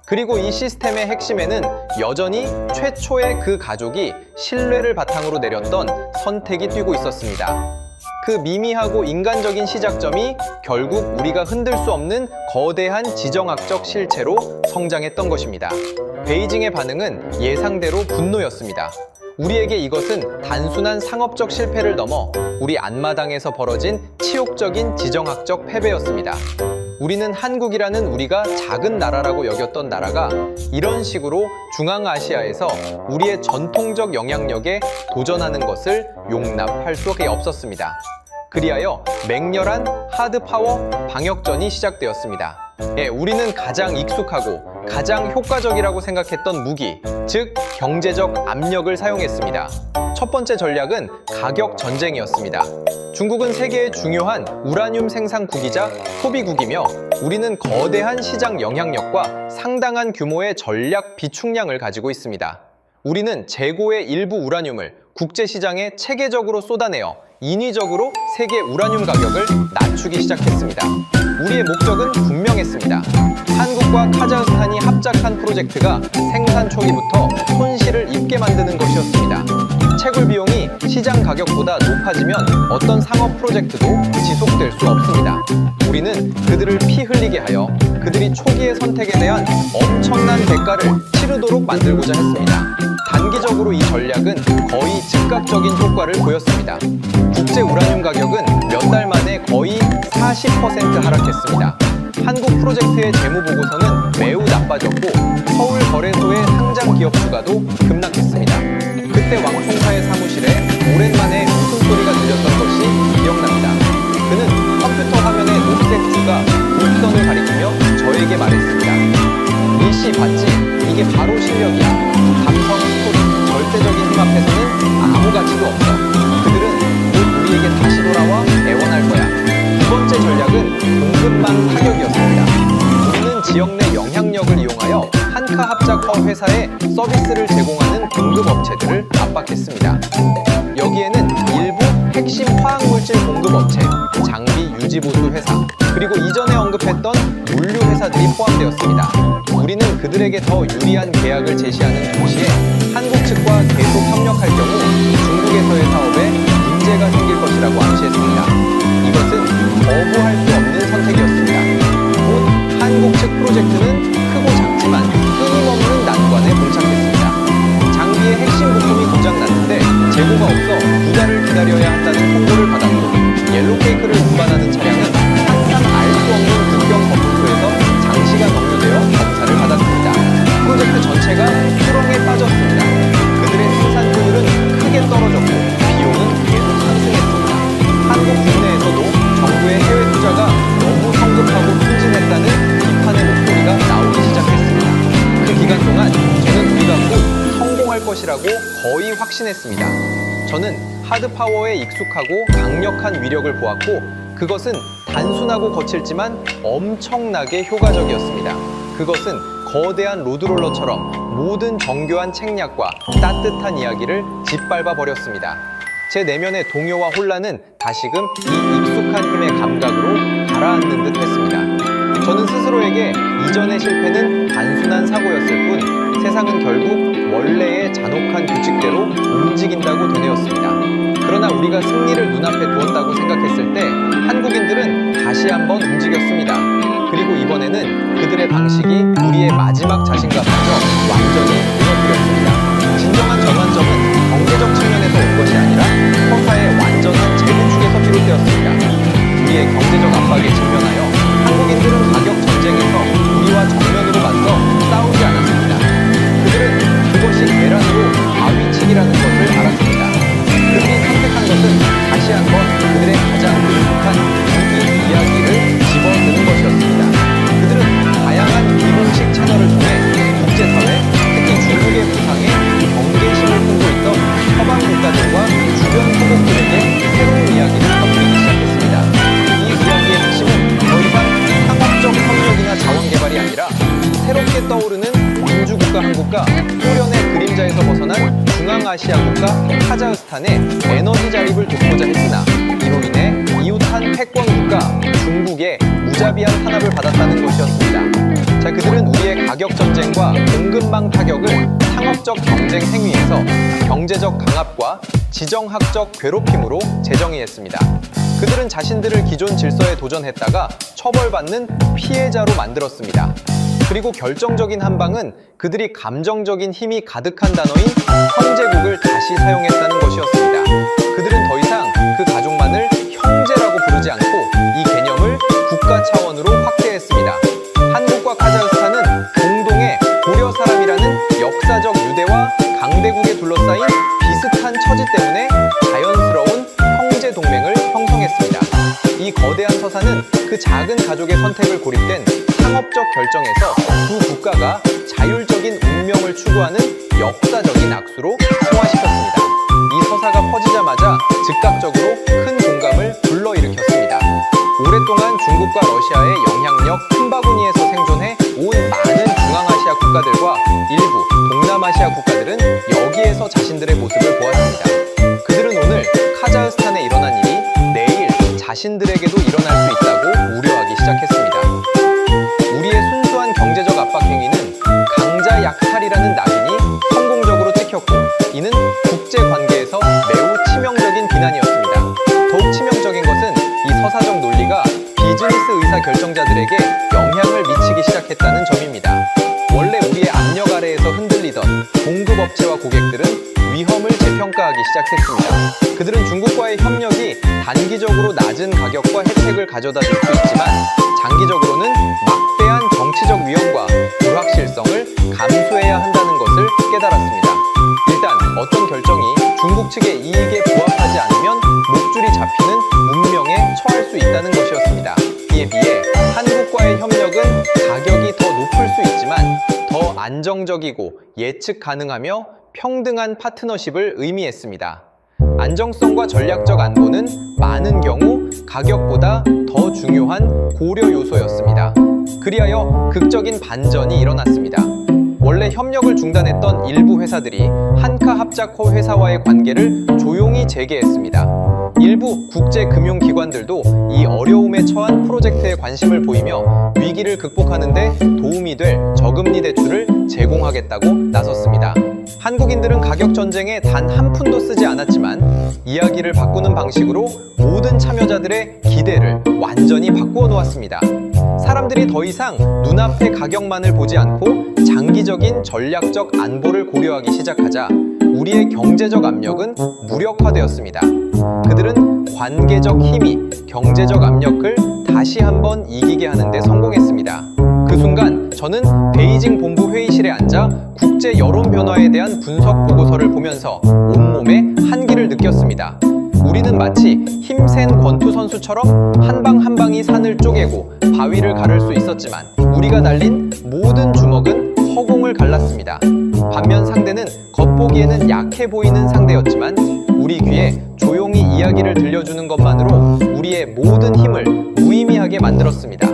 그리고 이 시스템의 핵심에는 여전히 최초의 그 가족이 신뢰를 바탕으로 내렸던 선택이 뛰고 있었습니다. 그 미미하고 인간적인 시작점이 결국 우리가 흔들 수 없는 거대한 지정학적 실체로 성장했던 것입니다. 베이징의 반응은 예상대로 분노였습니다. 우리에게 이것은 단순한 상업적 실패를 넘어 우리 앞마당에서 벌어진 치욕적인 지정학적 패배였습니다. 우리는 한국이라는 우리가 작은 나라라고 여겼던 나라가 이런 식으로 중앙아시아에서 우리의 전통적 영향력에 도전하는 것을 용납할 수밖에 없었습니다. 그리하여 맹렬한 하드파워 방역전이 시작되었습니다. 우리는 가장 익숙하고 가장 효과적이라고 생각했던 무기, 즉 경제적 압력을 사용했습니다. 첫 번째 전략은 가격 전쟁이었습니다. 중국은 세계의 중요한 우라늄 생산국이자 소비국이며 우리는 거대한 시장 영향력과 상당한 규모의 전략 비축량을 가지고 있습니다. 우리는 재고의 일부 우라늄을 국제시장에 체계적으로 쏟아내어 인위적으로 세계 우라늄 가격을 낮추기 시작했습니다. 우리의 목적은 분명했습니다. 한국과 카자흐스탄이 합작한 프로젝트가 생산 초기부터 손실을 입게 만드는 것이었습니다. 채굴 비용이 시장 가격보다 높아지면 어떤 상업 프로젝트도 지속될 수 없습니다. 우리는 그들을 피 흘리게 하여 그들이 초기의 선택에 대한 엄청난 대가를 치르도록 만들고자 했습니다. 단기적으로 이 전략은 거의 즉각적인 효과를 보였습니다. 국제 우라늄 가격은 몇 달 만에 거의 40% 하락했습니다. 한국 프로젝트의 재무 보고서는 매우 나빠졌고 서울 거래소의 상장 기업 주가도 급락했습니다. 그때 왕총사의 사무실에 오랜만에 웃음소리가 들렸던 것이 기억납니다. 그는 컴퓨터 화면의 녹색 주가 곡선을 가리키며 저에게 말했습니다. 일시 봤지? 이게 바로 실력이야. 감성 스토리, 절대적인 힘 앞에서는 아무 가치도 없어. 그들은 곧 우리에게 다시 돌아와 애원할 거야. 두 번째 전략은 공급망 타격이었습니다. 우리는 지역 내 영향력을 이용하여 한카 합작화 회사에 서비스를 제공하는 공급업체들을 압박했습니다. 여기에는 일부 핵심 화학물질 공급업체, 장비 유지보수 회사, 그리고 이전에 언급했던 물류 회사들이 포함되었습니다. 우리는 그들에게 더 유리한 계약을 제시하는 동시에 한국 측과 계속 협력할 경우 중국에서의 사업에 문제가 생길 것이라고 암시했습니다. 이것은 거부할 수 없는 선택이었습니다. 곧 한국 측 프로젝트는 크고 작지만 끊임없는 난관에 봉착했습니다. 장비의 핵심 부품이 고장났는데 재고가 없어 2달을 기다려야 한다는 통보를 받았고 옐로케이크를 운반하는 차량은 항상 알 수 없는 국경 검문소에서 장시간 억류되어 검사를 받았습니다. 프로젝트 전체가 수렁에 빠졌습니다. 그들의 생산 효율은 크게 떨어졌고 비용은 계속 상승했습니다. 한국 국내에서도 정부의 해외 투자가 너무 성급하고 순진했다는 비판의 목소리가 나오기 시작했습니다. 그 기간 동안 저는 우리가 꼭 성공할 것이라고 거의 확신했습니다. 저는 하드파워에 익숙하고 강력한 위력을 보았고 그것은 단순하고 거칠지만 엄청나게 효과적이었습니다. 그것은 거대한 로드롤러처럼 모든 정교한 책략과 따뜻한 이야기를 짓밟아 버렸습니다. 제 내면의 동요와 혼란은 다시금 이 익숙한 힘의 감각으로 가라앉는 듯 했습니다. 저는 스스로에게 이전의 실패는 단순한 사고였을 뿐 세상은 결국 원래의 잔혹한 규칙대로 움직인다고 되뇌었습니다. 그러나 우리가 승리를 눈앞에 두었다고 생각했을 때 한국인들은 다시 한번 움직였습니다. 그리고 이번에는 그들의 방식이 우리의 마지막 자신감마저 완전히 무너뜨렸습니다. 진정한 전환점은 경제적 측면에서 온 것이 아니라 서사의 완전한 재구축에서 비롯되었습니다. 우리의 경제적 압박에 직면하여 한국인들은 가격 전쟁에서 우리와 정면으로 맞서 싸우지 않았습니다. 그들은 그것이 계란으로 바위치기라는 것을 알았습니다. 그들이 선택한 것은 다시 한번 그들의 가장 익숙한 무기 이야기를 집어드는 것이었습니다. 그들은 다양한 비공식 채널을 통해 국제사회, 특히 중국의 부상에 경계심을 품고 있던 서방 국가들과 주변 소국들에게 새로운 이야기를 퍼뜨리기 시작했습니다. 이 이야기의 핵심은 더 이상 상업적 협력이나 자원 개발이 아니라 새롭게 떠오르는 민주국가 한국과 소련의 그림자에서 벗어난 중앙아시아 국가 카자흐스탄의 에너지 자립을 돕고자 했으나 이로 인해 이웃한 패권 국가 중국의 무자비한 탄압을 받았다는 것이었습니다. 자, 그들은 우리의 가격 전쟁과 공급망 타격을 상업적 경쟁 행위에서 경제적 강압과 지정학적 괴롭힘으로 재정의했습니다. 그들은 자신들을 기존 질서에 도전했다가 처벌받는 피해자로 만들었습니다. 그리고 결정적인 한 방은 그들이 감정적인 힘이 가득한 단어인 형제국을 다시 사용했다는 것이었습니다. 그들은 더 이상 그 가족만을 형제라고 부르지 않고 이 개념을 국가 차원으로 확대했습니다. 한국과 카자흐스탄은 공동의 고려 사람이라는 역사적 유대와 강대국에 둘러싸인 비슷한 처지 때문에 자연스러운 형제 동맹을 형성했습니다. 이 거대한 서사는 그 작은 가족의 선택을 고립된 상업적 결정에서 두 국가가 자율적인 운명을 추구하는 역사적인 악수로 승화시켰습니다. 이 서사가 퍼지자마자 즉각적으로 큰 공감을 불러일으켰습니다. 오랫동안 중국과 러시아의 영향력 틈바구니에서 생존해 온 많은 중앙아시아 국가들과 일부 동남아시아 국가들은 여기에서 자신들의 모습을 보았습니다. 그들은 오늘 카자흐스탄에 일어난 일이 내일 자신들에게도 일어날 수 있다고 우려하기 시작했습니다. 우리의 순수한 경제적 압박 행위는 강자 약탈이라는 낙인이 성공적으로 찍혔고 이는 국제 관계에서 매우 치명적인 비난이었습니다. 더욱 치명적인 것은 이 서사적 논리가 비즈니스 의사 결정자들에게 영향을 미치기 시작했다는 점입니다. 원래 우리의 압력 아래에서 흔들리던 공급업체와 고객들은 위험을 재평가하기 시작했습니다. 그들은 중국과의 협력이 단기적으로 낮은 가격과 혜택을 가져다 줄 수 있지만 장기적으로는 막대한 정치적 위험과 불확실성을 감수해야 한다는 것을 깨달았습니다. 일단 어떤 결정이 중국 측의 이익에 부합하지 않으면 목줄이 잡히는 운명에 처할 수 있다는 것이었습니다. 이에 비해 한국과의 협력은 가격이 더 높을 수 있지만 더 안정적이고 예측 가능하며 평등한 파트너십을 의미했습니다. 안정성과 전략적 안보는 많은 경우 가격보다 더 중요한 고려 요소였습니다. 그리하여 극적인 반전이 일어났습니다. 원래 협력을 중단했던 일부 회사들이 한카 합작호 회사와의 관계를 조용히 재개했습니다. 일부 국제금융기관들도 이 어려움에 처한 프로젝트에 관심을 보이며 위기를 극복하는 데 도움이 될 저금리 대출을 제공하겠다고 나섰습니다. 한국인들은 가격 전쟁에 단 한 푼도 쓰지 않았지만 이야기를 바꾸는 방식으로 모든 참여자들의 기대를 완전히 바꾸어 놓았습니다. 사람들이 더 이상 눈앞의 가격만을 보지 않고 장기적인 전략적 안보를 고려하기 시작하자 우리의 경제적 압력은 무력화되었습니다. 그들은 관계적 힘이 경제적 압력을 다시 한번 이기게 하는 데 성공했습니다. 그 순간 저는 베이징 본부 회의실에 앉아 국제 여론 변화에 대한 분석 보고서를 보면서 온몸에 한기를 느꼈습니다. 우리는 마치 힘센 권투 선수처럼 한 방 한 방이 산을 쪼개고 바위를 가를 수 있었지만 우리가 날린 모든 주먹은 허공을 갈랐습니다. 반면 상대는 겉보기에는 약해 보이는 상대였지만 우리 귀에 조용히 이야기를 들려주는 것만으로 우리의 모든 힘을 무의미하게 만들었습니다.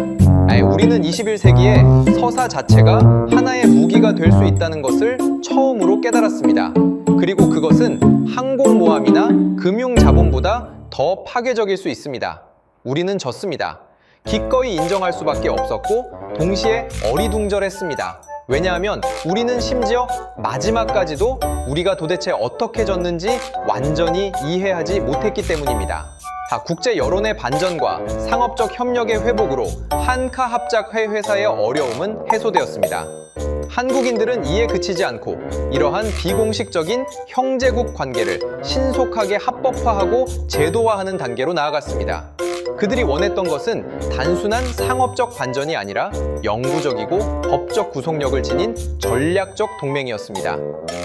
우리는 21세기에 서사 자체가 하나의 무기가 될 수 있다는 것을 처음으로 깨달았습니다. 그리고 그것은 항공모함이나 금융자본보다 더 파괴적일 수 있습니다. 우리는 졌습니다. 기꺼이 인정할 수밖에 없었고 동시에 어리둥절했습니다. 왜냐하면 우리는 심지어 마지막까지도 우리가 도대체 어떻게 졌는지 완전히 이해하지 못했기 때문입니다. 국제 여론의 반전과 상업적 협력의 회복으로 한카 합작회 회사의 어려움은 해소되었습니다. 한국인들은 이에 그치지 않고 이러한 비공식적인 형제국 관계를 신속하게 합법화하고 제도화하는 단계로 나아갔습니다. 그들이 원했던 것은 단순한 상업적 반전이 아니라 영구적이고 법적 구속력을 지닌 전략적 동맹이었습니다.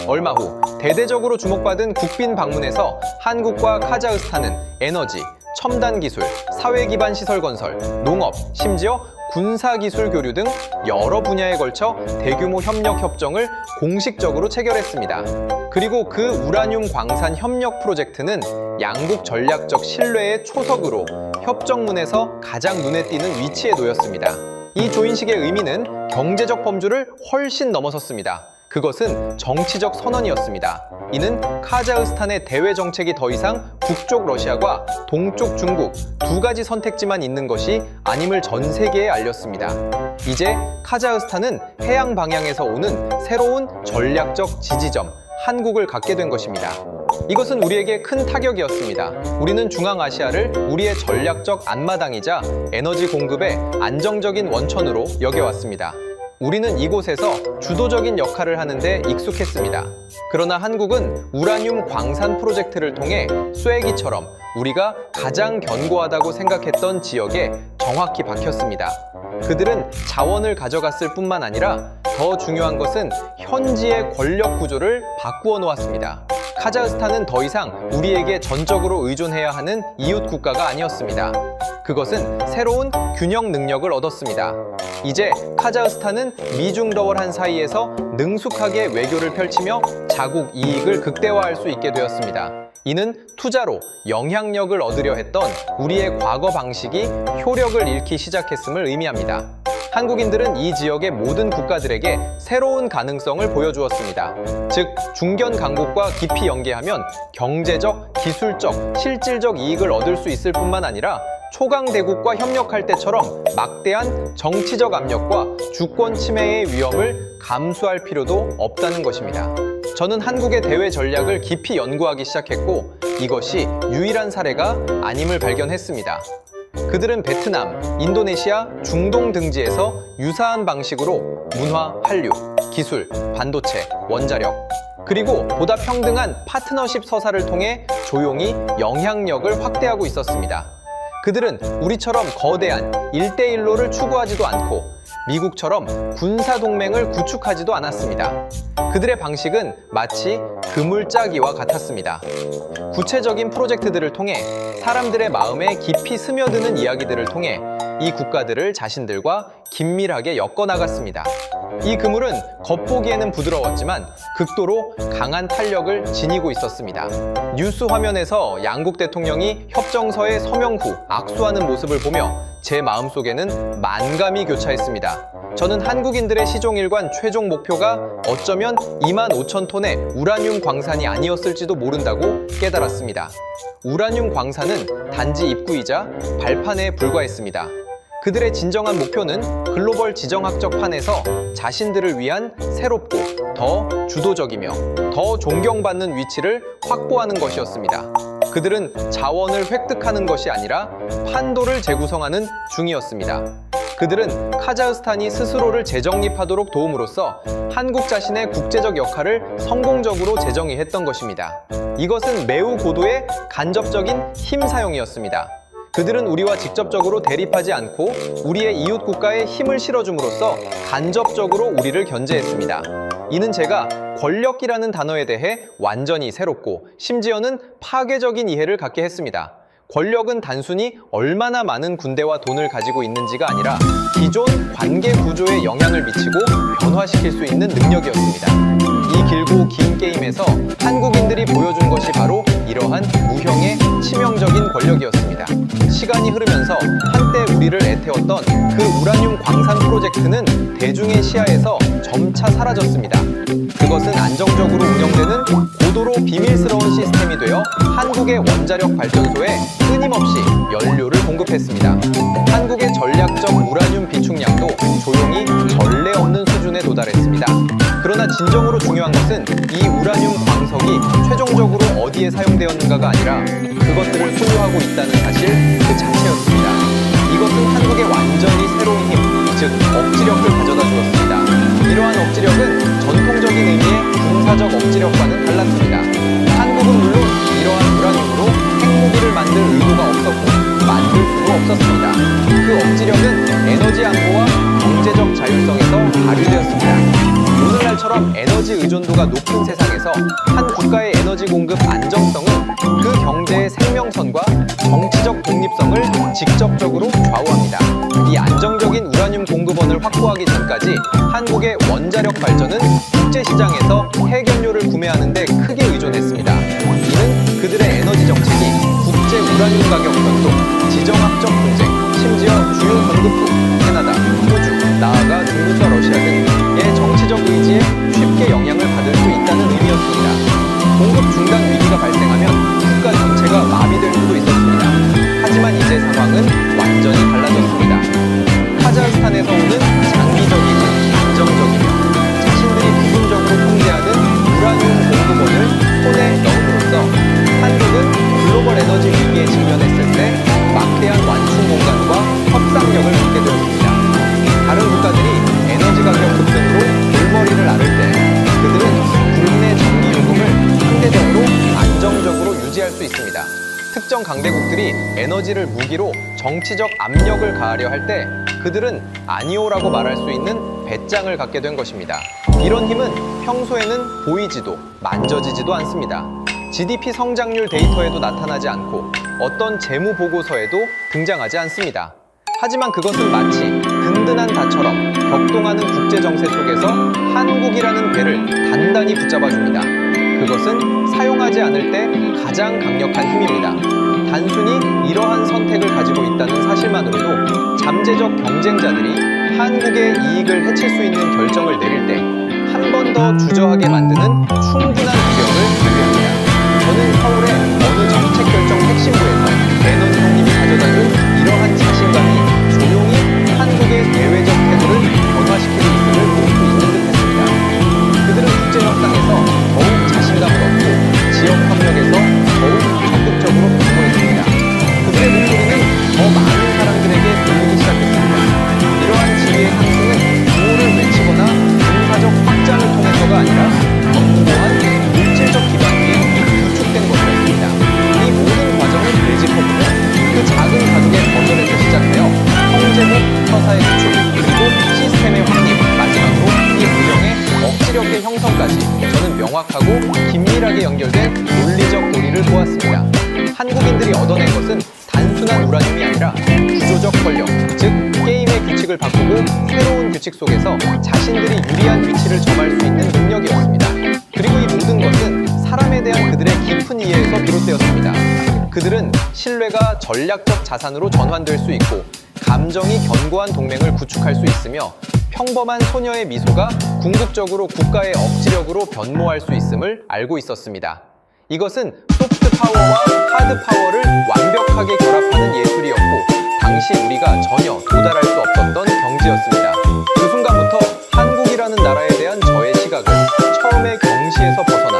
얼마 후 대대적으로 주목받은 국빈 방문에서 한국과 카자흐스탄은 에너지, 첨단 기술, 사회 기반 시설 건설, 농업, 심지어 군사기술 교류 등 여러 분야에 걸쳐 대규모 협력 협정을 공식적으로 체결했습니다. 그리고 그 우라늄 광산 협력 프로젝트는 양국 전략적 신뢰의 초석으로 협정문에서 가장 눈에 띄는 위치에 놓였습니다. 이 조인식의 의미는 경제적 범주를 훨씬 넘어섰습니다. 그것은 정치적 선언이었습니다. 이는 카자흐스탄의 대외 정책이 더 이상 북쪽 러시아와 동쪽 중국 두 가지 선택지만 있는 것이 아님을 전 세계에 알렸습니다. 이제 카자흐스탄은 해양 방향에서 오는 새로운 전략적 지지점, 한국을 갖게 된 것입니다. 이것은 우리에게 큰 타격이었습니다. 우리는 중앙아시아를 우리의 전략적 앞마당이자 에너지 공급의 안정적인 원천으로 여겨왔습니다. 우리는 이곳에서 주도적인 역할을 하는데 익숙했습니다. 그러나 한국은 우라늄 광산 프로젝트를 통해 쐐기처럼 우리가 가장 견고하다고 생각했던 지역에 정확히 박혔습니다. 그들은 자원을 가져갔을 뿐만 아니라 더 중요한 것은 현지의 권력 구조를 바꾸어 놓았습니다. 카자흐스탄은 더 이상 우리에게 전적으로 의존해야 하는 이웃 국가가 아니었습니다. 그것은 새로운 균형 능력을 얻었습니다. 이제 카자흐스탄은 미중더월한 사이에서 능숙하게 외교를 펼치며 자국 이익을 극대화할 수 있게 되었습니다. 이는 투자로 영향력을 얻으려 했던 우리의 과거 방식이 효력을 잃기 시작했음을 의미합니다. 한국인들은 이 지역의 모든 국가들에게 새로운 가능성을 보여주었습니다. 즉, 중견 강국과 깊이 연계하면 경제적, 기술적, 실질적 이익을 얻을 수 있을 뿐만 아니라 초강 대국과 협력할 때처럼 막대한 정치적 압력과 주권 침해의 위험을 감수할 필요도 없다는 것입니다. 저는 한국의 대외 전략을 깊이 연구하기 시작했고 이것이 유일한 사례가 아님을 발견했습니다. 그들은 베트남, 인도네시아, 중동 등지에서 유사한 방식으로 문화, 한류, 기술, 반도체, 원자력, 그리고 보다 평등한 파트너십 서사를 통해 조용히 영향력을 확대하고 있었습니다. 그들은 우리처럼 거대한 1대1로를 추구하지도 않고 미국처럼 군사동맹을 구축하지도 않았습니다. 그들의 방식은 마치 그물짜기와 같았습니다. 구체적인 프로젝트들을 통해 사람들의 마음에 깊이 스며드는 이야기들을 통해 이 국가들을 자신들과 긴밀하게 엮어나갔습니다. 이 그물은 겉보기에는 부드러웠지만 극도로 강한 탄력을 지니고 있었습니다. 뉴스 화면에서 양국 대통령이 협정서에 서명 후 악수하는 모습을 보며 제 마음속에는 만감이 교차했습니다. 저는 한국인들의 시종일관 최종 목표가 어쩌면 25,000톤의 우라늄 광산이 아니었을지도 모른다고 깨달았습니다. 우라늄 광산은 단지 입구이자 발판에 불과했습니다. 그들의 진정한 목표는 글로벌 지정학적 판에서 자신들을 위한 새롭고 더 주도적이며 더 존경받는 위치를 확보하는 것이었습니다. 그들은 자원을 획득하는 것이 아니라 판도를 재구성하는 중이었습니다. 그들은 카자흐스탄이 스스로를 재정립하도록 도움으로써 한국 자신의 국제적 역할을 성공적으로 재정의했던 것입니다. 이것은 매우 고도의 간접적인 힘 사용이었습니다. 그들은 우리와 직접적으로 대립하지 않고 우리의 이웃 국가에 힘을 실어줌으로써 간접적으로 우리를 견제했습니다. 이는 제가 권력이라는 단어에 대해 완전히 새롭고 심지어는 파괴적인 이해를 갖게 했습니다. 권력은 단순히 얼마나 많은 군대와 돈을 가지고 있는지가 아니라 기존 관계 구조에 영향을 미치고 변화시킬 수 있는 능력이었습니다. 이 길고 긴 게임에서 한국인들이 보여준 것이 바로 이러한 무형의 치명적인 권력이었습니다. 시간이 흐르면서 한때 우리를 애태웠던 그 우라늄 광산 프로젝트는 대중의 시야에서 점차 사라졌습니다. 그것은 안정적으로 운영되는 고도로 비밀스러운 시스템이 되어 한국의 원자력 발전소에 끊임없이 연료를 공급했습니다. 한국의 전략적 우라늄 비축량도 조용히 전례 없는 수준에 도달했습니다. 그러나 진정으로 중요한 것은 이 우라늄 광석이 최종적으로 어디에 사용되었는가가 아니라 그것들을 소유하고 있다는 사실 그 자체였습니다. 이것은 한국에 완전히 새로운 힘, 즉 억지력을 가져다 주었습니다. 이러한 억지력은 전통적인 의미의 군사적 억지력과는 달랐습니다. 한국은 물론 이러한 우라늄으로 핵무기를 만들 의도가 없었고 만들 수도 없었습니다. 그 억지력은 에너지 안보와 경제적 자율성에서 발휘되었습니다. 오늘날처럼 에너지 의존도가 높은 세상에서 한 국가의 에너지 공급 안정성은 그 경제의 생명선과 정치적 독립성을 직접적으로 좌우합니다. 이 안정적인 우라늄 공급원을 확보하기 전까지 한국의 원자력 발전은 국제시장에서 핵연료를 구매하는 데 크게 의존했습니다. 이는 그들의 에너지 정책이 국제 우라늄 가격 변동, 지정학적 분쟁, 심지어 주요 공급국, 캐나다, 호주, 나아가 중국과 러시아 등의 정치적 의지에 쉽게 영향을 받을 수 있다는 의미였습니다. 공급 중단 위기가 발생하면 국가 전체가 마비될 수도 있었습니다. 하지만 이제 상황은 완전히 달라졌습니다. 카자흐스탄에서 오는 장기적이고 안정적이며 자신들이 부분적으로 통제하는 우라늄 공급원을 손에 넣음으로써 한국은 글로벌 에너지 위기에 직면했을 때 막대한 완충 공간과 협상력을 갖게 되었습니다. 다른 국가들이 에너지 가격 급등으로 골머리를 앓을 때 그들은 국내 전기 요금을 상대적으로 안정적으로 유지할 수 있습니다. 특정 강대국들이 에너지를 무기로 정치적 압력을 가하려 할 때 그들은 아니오라고 말할 수 있는 배짱을 갖게 된 것입니다. 이런 힘은 평소에는 보이지도 만져지지도 않습니다. GDP 성장률 데이터에도 나타나지 않고 어떤 재무 보고서에도 등장하지 않습니다. 하지만 그것은 마치 든든한 다처럼 격동하는 국제정세 속에서 한국이라는 배를 단단히 붙잡아줍니다. 그것은 사용하지 않을 때 가장 강력한 힘입니다. 단순히 이러한 선택을 가지고 있다는 사실만으로도 잠재적 경쟁자들이 한국의 이익을 해칠 수 있는 결정을 내릴 때 한 번 더 주저하게 만드는 충분한 위력을 발휘합니다. 저는 서울의 어느 정책 결정 핵심부에서 배넌 형님이 가져다준 이러한 자신감이 조용히 한국의 대외적 태도를 변화시키고 있음을 볼 수 있는 듯했습니다. 그들은 국제 협상에서 더욱 자신감을 얻고 지역 협력에서 더욱 적극적으로 변모했습니다. 그들의 목소리는 더 많은 사람들에게 들리기 시작했습니다. 이러한 지위의 상승은 구호를 외치거나 군사적 확장을 통해서가 아니라 견고한 물질적 기반 위에 구축된 것이었습니다. 이 모든 과정을 되짚어보면 그 작은 가족의 거절에서 시작하여 형제국 처사의 구축, 그리고 시스템의 확립, 마지막으로 이 운영의 억지력의 형성까지 저는 명확하고 긴밀하게 연결된 논리적 도리를 보았습니다. 한국인들이 얻어낸 것은 단순한 우라늄이 아니라 구조적 권력, 즉 게임의 규칙을 바꾸고 새로운 규칙 속에서 자신들이 유리한 위치를 점할 수 있는 능력이었습니다. 그리고 이 모든 것은 사람에 대한 그들의 깊은 이해에서 비롯되었습니다. 그들은 신뢰가 전략적 자산으로 전환될 수 있고 감정이 견고한 동맹을 구축할 수 있으며 평범한 소녀의 미소가 궁극적으로 국가의 억지력으로 변모할 수 있음을 알고 있었습니다. 이것은 소프트 파워와 하드 파워를 완벽하게 결합하는 예술이었고 당시 우리가 전혀 도달할 수 없었던 경지였습니다. 그 순간부터 한국이라는 나라에 대한 저의 시각은 처음에 경시에서 벗어나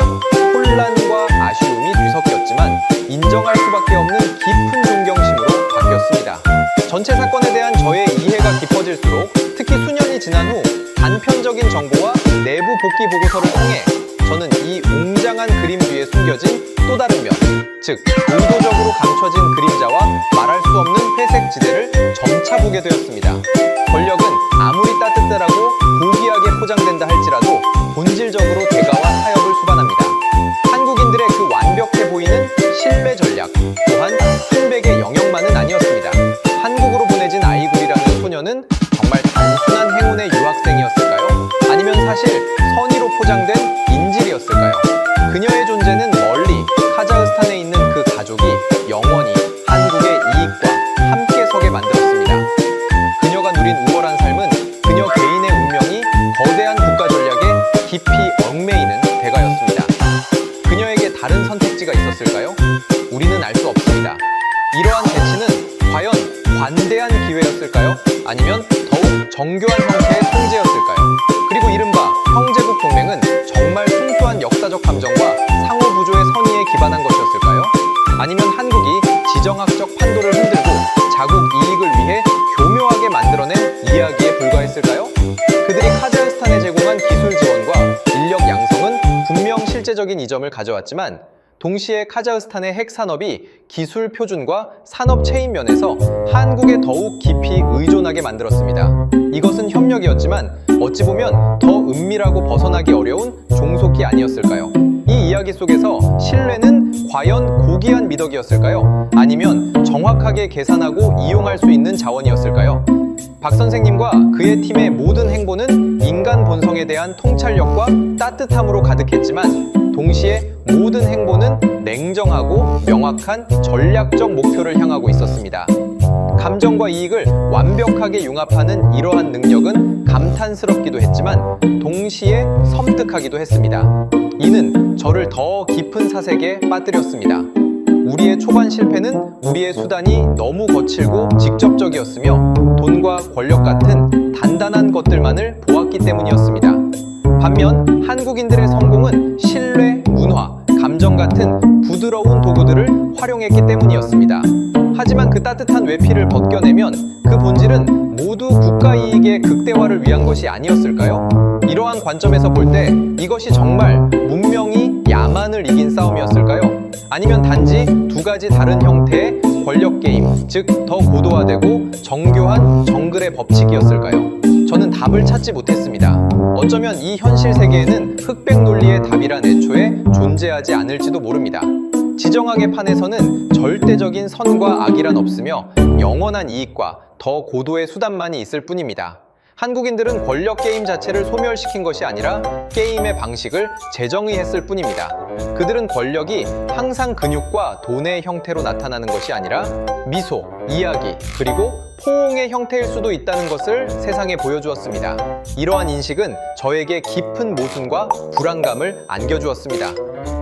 혼란과 아쉬움이 뒤섞였지만 인정할 수밖에 없는 깊은 존경심으로 바뀌었습니다. 전체 사건에 대한 저의 이해가 깊어질수록 특히 수년이 지난 후 단편적인 정보와 내부 복귀 보고서를 통해 저는 이 웅장한 그림 뒤에 숨겨진 또 다른 면, 즉 의도적으로 감춰진 그림자와 말할 수 없는 회색 지대를 점차 보게 되었습니다. 권력은 아무리 따뜻하고 고귀하게 포장된다 할지라도 본질적으로 대가와 타협을 수반합니다. 한국인들의 그 완벽해 보이는 신뢰 전략 또한 흰백의 영역만은 아니었습니다. 한국으로 보내진 아이굴이라는 소녀는 정말 단순한 행운의 유학생이었을까요? 아니면 사실 선의로 포장된 인질이었을까요? 그녀의 존재는 멀리 카자흐스탄에 있는 그 가족이 영원히 한국의 이익과 함께 서게 만들었습니다. 그녀가 누린 아니면 더욱 정교한 형태의 통제였을까요? 그리고 이른바 형제국 동맹은 정말 순수한 역사적 감정과 상호 부조의 선의에 기반한 것이었을까요? 아니면 한국이 지정학적 판도를 흔들고 자국 이익을 위해 교묘하게 만들어낸 이야기에 불과했을까요? 그들이 카자흐스탄에 제공한 기술 지원과 인력 양성은 분명 실제적인 이점을 가져왔지만 동시에 카자흐스탄의 핵 산업이 기술 표준과 산업 체인 면에서 한국에 더욱 깊이 의존하게 만들었습니다. 이것은 협력이었지만 어찌 보면 더 은밀하고 벗어나기 어려운 종속기 아니었을까요? 이 이야기 속에서 신뢰는 과연 고귀한 미덕이었을까요? 아니면 정확하게 계산하고 이용할 수 있는 자원이었을까요? 박 선생님과 그의 팀의 모든 행보는 인간 본성에 대한 통찰력과 따뜻함으로 가득했지만 동시에 모든 행보는 냉정하고 명확한 전략적 목표를 향하고 있었습니다. 감정과 이익을 완벽하게 융합하는 이러한 능력은 감탄스럽기도 했지만 동시에 섬뜩하기도 했습니다. 이는 저를 더 깊은 사색에 빠뜨렸습니다. 우리의 초반 실패는 우리의 수단이 너무 거칠고 직접적이었으며 돈과 권력 같은 단단한 것들만을 보았기 때문이었습니다. 반면 한국인들의 성공은 신뢰, 문화, 감정 같은 부드러운 도구들을 활용했기 때문이었습니다. 하지만 그 따뜻한 외피를 벗겨내면 그 본질은 모두 국가 이익의 극대화를 위한 것이 아니었을까요? 이러한 관점에서 볼 때 이것이 정말 문명이 야만을 이긴 싸움이었을까요? 아니면 단지 두 가지 다른 형태의 권력 게임, 즉 더 고도화되고 정교한 정글의 법칙이었을까요? 저는 답을 찾지 못했습니다. 어쩌면 이 현실 세계에는 흑백 논리의 답이란 애초에 존재하지 않을지도 모릅니다. 지정학의 판에서는 절대적인 선과 악이란 없으며 영원한 이익과 더 고도의 수단만이 있을 뿐입니다. 한국인들은 권력 게임 자체를 소멸시킨 것이 아니라 게임의 방식을 재정의했을 뿐입니다. 그들은 권력이 항상 근육과 돈의 형태로 나타나는 것이 아니라 미소, 이야기, 그리고 포옹의 형태일 수도 있다는 것을 세상에 보여주었습니다. 이러한 인식은 저에게 깊은 모순과 불안감을 안겨주었습니다.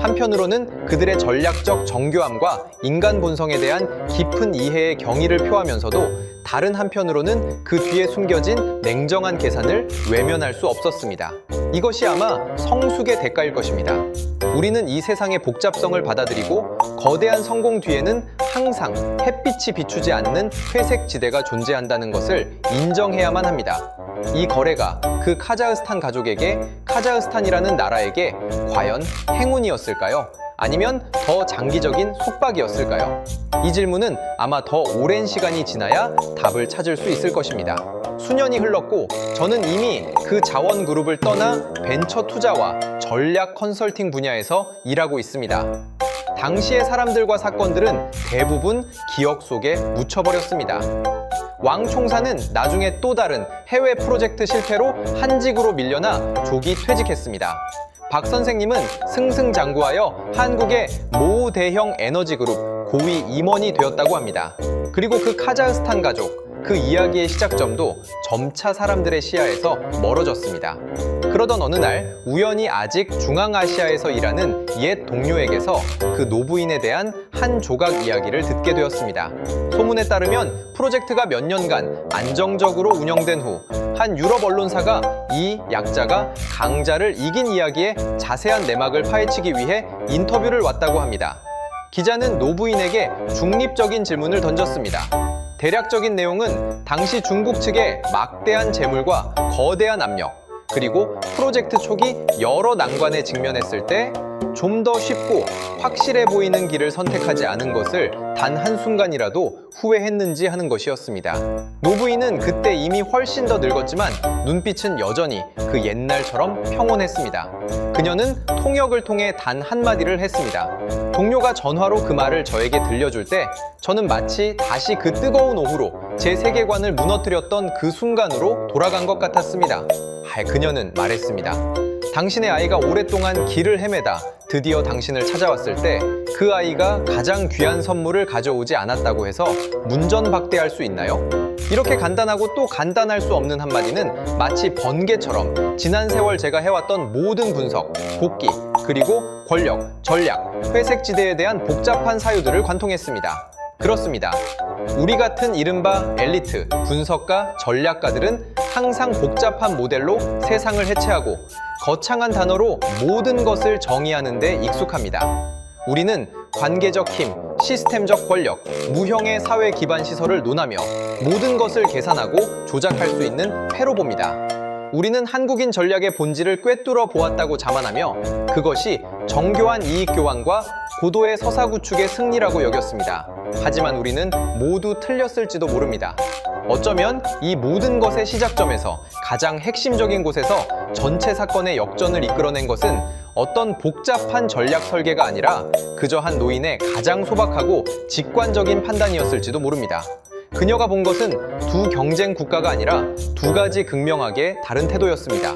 한편으로는 그들의 전략적 정교함과 인간 본성에 대한 깊은 이해의 경의를 표하면서도 다른 한편으로는 그 뒤에 숨겨진 냉정한 계산을 외면할 수 없었습니다. 이것이 아마 성숙의 대가일 것입니다. 우리는 이 세상의 복잡성을 받아들이고 거대한 성공 뒤에는 항상 햇빛이 비추지 않는 회색 지대가 존재한다는 것을 인정해야만 합니다. 이 거래가 그 카자흐스탄 가족에게 카자흐스탄이라는 나라에게 과연 행운이었을까요? 아니면 더 장기적인 속박이었을까요? 이 질문은 아마 더 오랜 시간이 지나야 답을 찾을 수 있을 것입니다. 수년이 흘렀고 저는 이미 그 자원 그룹을 떠나 벤처 투자와 전략 컨설팅 분야에서 일하고 있습니다. 당시의 사람들과 사건들은 대부분 기억 속에 묻혀버렸습니다. 왕 총사는 나중에 또 다른 해외 프로젝트 실패로 한직으로 밀려나 조기 퇴직했습니다. 박 선생님은 승승장구하여 한국의 모 대형 에너지 그룹 고위 임원이 되었다고 합니다. 그리고 그 카자흐스탄 가족, 그 이야기의 시작점도 점차 사람들의 시야에서 멀어졌습니다. 그러던 어느 날 우연히 아직 중앙아시아에서 일하는 옛 동료에게서 그 노부인에 대한 한 조각 이야기를 듣게 되었습니다. 소문에 따르면 프로젝트가 몇 년간 안정적으로 운영된 후 한 유럽 언론사가 이 약자가 강자를 이긴 이야기의 자세한 내막을 파헤치기 위해 인터뷰를 왔다고 합니다. 기자는 노부인에게 중립적인 질문을 던졌습니다. 대략적인 내용은 당시 중국 측의 막대한 재물과 거대한 압력, 그리고 프로젝트 초기 여러 난관에 직면했을 때 좀 더 쉽고 확실해 보이는 길을 선택하지 않은 것을 단 한순간이라도 후회했는지 하는 것이었습니다. 노부인은 그때 이미 훨씬 더 늙었지만 눈빛은 여전히 그 옛날처럼 평온했습니다. 그녀는 통역을 통해 단 한마디를 했습니다. 동료가 전화로 그 말을 저에게 들려줄 때 저는 마치 다시 그 뜨거운 오후로 제 세계관을 무너뜨렸던 그 순간으로 돌아간 것 같았습니다. 그녀는 말했습니다. 당신의 아이가 오랫동안 길을 헤매다 드디어 당신을 찾아왔을 때 그 아이가 가장 귀한 선물을 가져오지 않았다고 해서 문전박대할 수 있나요? 이렇게 간단하고 또 간단할 수 없는 한마디는 마치 번개처럼 지난 세월 제가 해왔던 모든 분석, 복귀, 그리고 권력, 전략, 회색지대에 대한 복잡한 사유들을 관통했습니다. 그렇습니다. 우리 같은 이른바 엘리트, 분석가, 전략가들은 항상 복잡한 모델로 세상을 해체하고 거창한 단어로 모든 것을 정의하는 데 익숙합니다. 우리는 관계적 힘, 시스템적 권력, 무형의 사회 기반 시설을 논하며 모든 것을 계산하고 조작할 수 있는 패로 봅니다. 우리는 한국인 전략의 본질을 꿰뚫어 보았다고 자만하며 그것이 정교한 이익 교환과 고도의 서사구축의 승리라고 여겼습니다. 하지만 우리는 모두 틀렸을지도 모릅니다. 어쩌면 이 모든 것의 시작점에서 가장 핵심적인 곳에서 전체 사건의 역전을 이끌어낸 것은 어떤 복잡한 전략 설계가 아니라 그저 한 노인의 가장 소박하고 직관적인 판단이었을지도 모릅니다. 그녀가 본 것은 두 경쟁 국가가 아니라 두 가지 극명하게 다른 태도였습니다.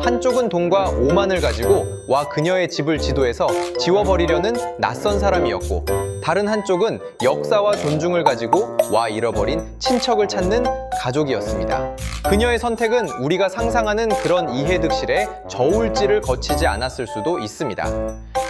한쪽은 돈과 오만을 가지고 와 그녀의 집을 지도해서 지워버리려는 낯선 사람이었고, 다른 한쪽은 역사와 존중을 가지고 와 잃어버린 친척을 찾는 가족이었습니다. 그녀의 선택은 우리가 상상하는 그런 이해득실의 저울질을 거치지 않았을 수도 있습니다.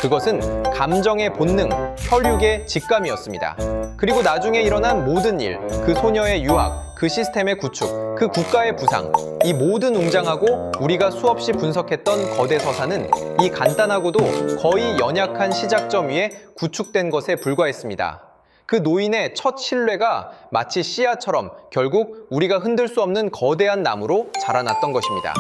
그것은 감정의 본능, 혈육의 직감이었습니다. 그리고 나중에 일어난 모든 일, 그 소녀의 유학, 그 시스템의 구축, 그 국가의 부상, 이 모든 웅장하고 우리가 수없이 분석했던 거대 서사는 이 간단하고도 거의 연약한 시작점 위에 구축된 것에 불과했습니다. 그 노인의 첫 신뢰가 마치 씨앗처럼 결국 우리가 흔들 수 없는 거대한 나무로 자라났던 것입니다.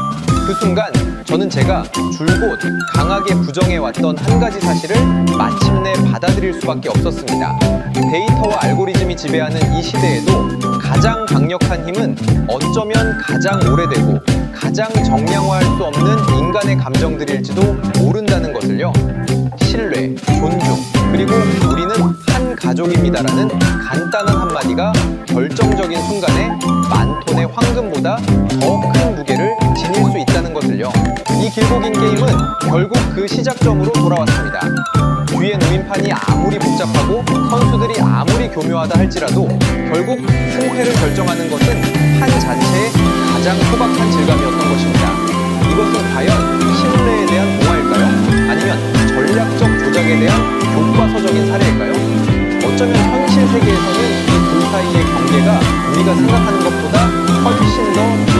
그 순간 저는 제가 줄곧 강하게 부정해왔던 한 가지 사실을 마침내 받아들일 수밖에 없었습니다. 데이터와 알고리즘이 지배하는 이 시대에도 가장 강력한 힘은 어쩌면 가장 오래되고 가장 정량화할 수 없는 인간의 감정들일지도 모른다는 것을요. 신뢰, 존중, 그리고 우리는 한 가족입니다라는 간단한 한마디가 결정적인 순간에 만 톤의 황금보다 더 큰 무게를 지닐 수 있다는 것을요. 이 길고 긴 게임은 결국 그 시작점으로 돌아왔습니다. 뒤에 노인판이 아무리 복잡하고 선수들이 아무리 교묘하다 할지라도 결국 승패를 결정하는 것은 판 자체의 가장 소박한 질감이었던 것입니다. 이것은 과연 신뢰에 대한 공화일까요? 아니면 전략적 조작에 대한 교과서적인 사례일까요? 어쩌면 현실 세계에서는 이 둘 사이의 경계가 우리가 생각하는 것보다 훨씬 더